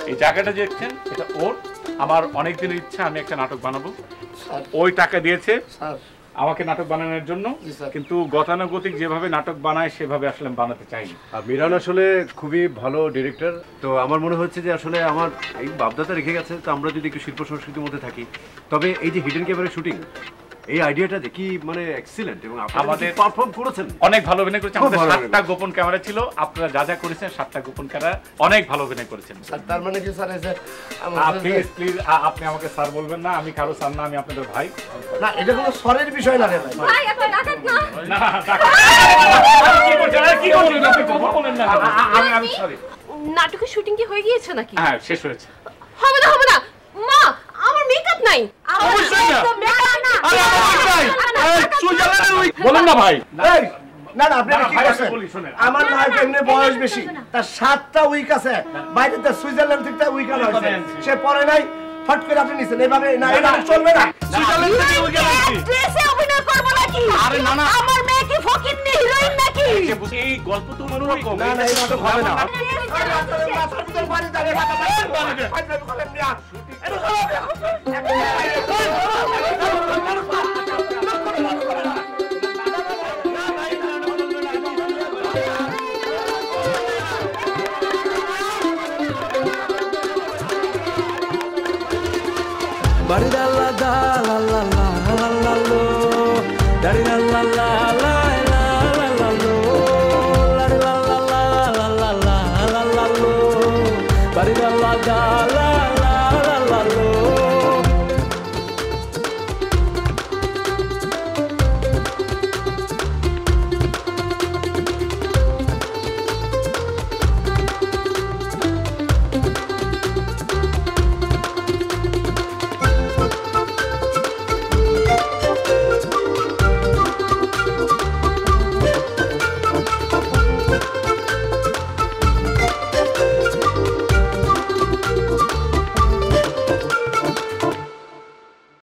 এই জায়গাটা যে দেখছেন এটা ওর, আমার অনেক দিনের ইচ্ছা আমি একটা নাটক বানাবো। ওই টাকা দিয়েছে আমাকে নাটক বানানোর জন্য, কিন্তু গতানুগতিক যেভাবে নাটক বানায় সেভাবে আসলে বানাতে চাইনি।
আর মিরান আসলে খুবই ভালো ডিরেক্টর, তো আমার মনে হচ্ছে যে আসলে আমার এই বাপদাদা রেখে গেছে, তো আমরা যদি একটু শিল্প সংস্কৃতির মধ্যে থাকি, তবে এই যে হিডেন ক্যামেরা শুটিং এই আইডিয়াটা দেখি মানে এক্সিলেন্ট, এবং
আমাদের
পারফর্ম করেছেন,
অনেক ভালো অভিনয় করেছেন। আমাদের 7টা গোপন ক্যামেরা ছিল, আপনারা যা যা করেছেন 7টা গোপন ক্যামেরা অনেক ভালো অভিনয় করেছেন।
তার মানে কি স্যার
প্লিজ প্লিজ আপনি আমাকে স্যার বলবেন না, আমি কারো স্যার না, আমি আপনাদের ভাই।
না এটা কোনো সরের বিষয় না রে ভাই।
এত ডাকাত না।
না কি করছেন কি করছেন আপনি কথা বলেন না। আমি সরি।
নাটকের শুটিং কি হয়ে গিয়েছে নাকি?
হ্যাঁ শেষ হয়েছে।
হবে না হবে না মা, আমার মেকআপ নাই।
অবশ্যই না।
আরে আমার
ভাই এই সুজালের ওই বলেন না ভাই।
এই না না আপনি কি করছেন? আমার নায়ক এমনি বয়স বেশি, তার 7টা উইক আছে, বাইরেতে সুইজারল্যান্ড থেকে উইক আনা হয়েছে, সে পরে নাই, ফট করে আপনি নিছেন এইভাবে। না এটা চলবে না।
সুইজারল্যান্ড থেকে উইক আনা হয়েছে।
ড্রেসে অভিনয় করব নাকি?
আরে না না,
আমার মেয়ে কি ফকিন্নি হিরোইন নাকি?
এই গল্প তো অন্যরকম।
না না এই নাটক হবে না।
Bari la la la la la la la la lo, dari la la la la.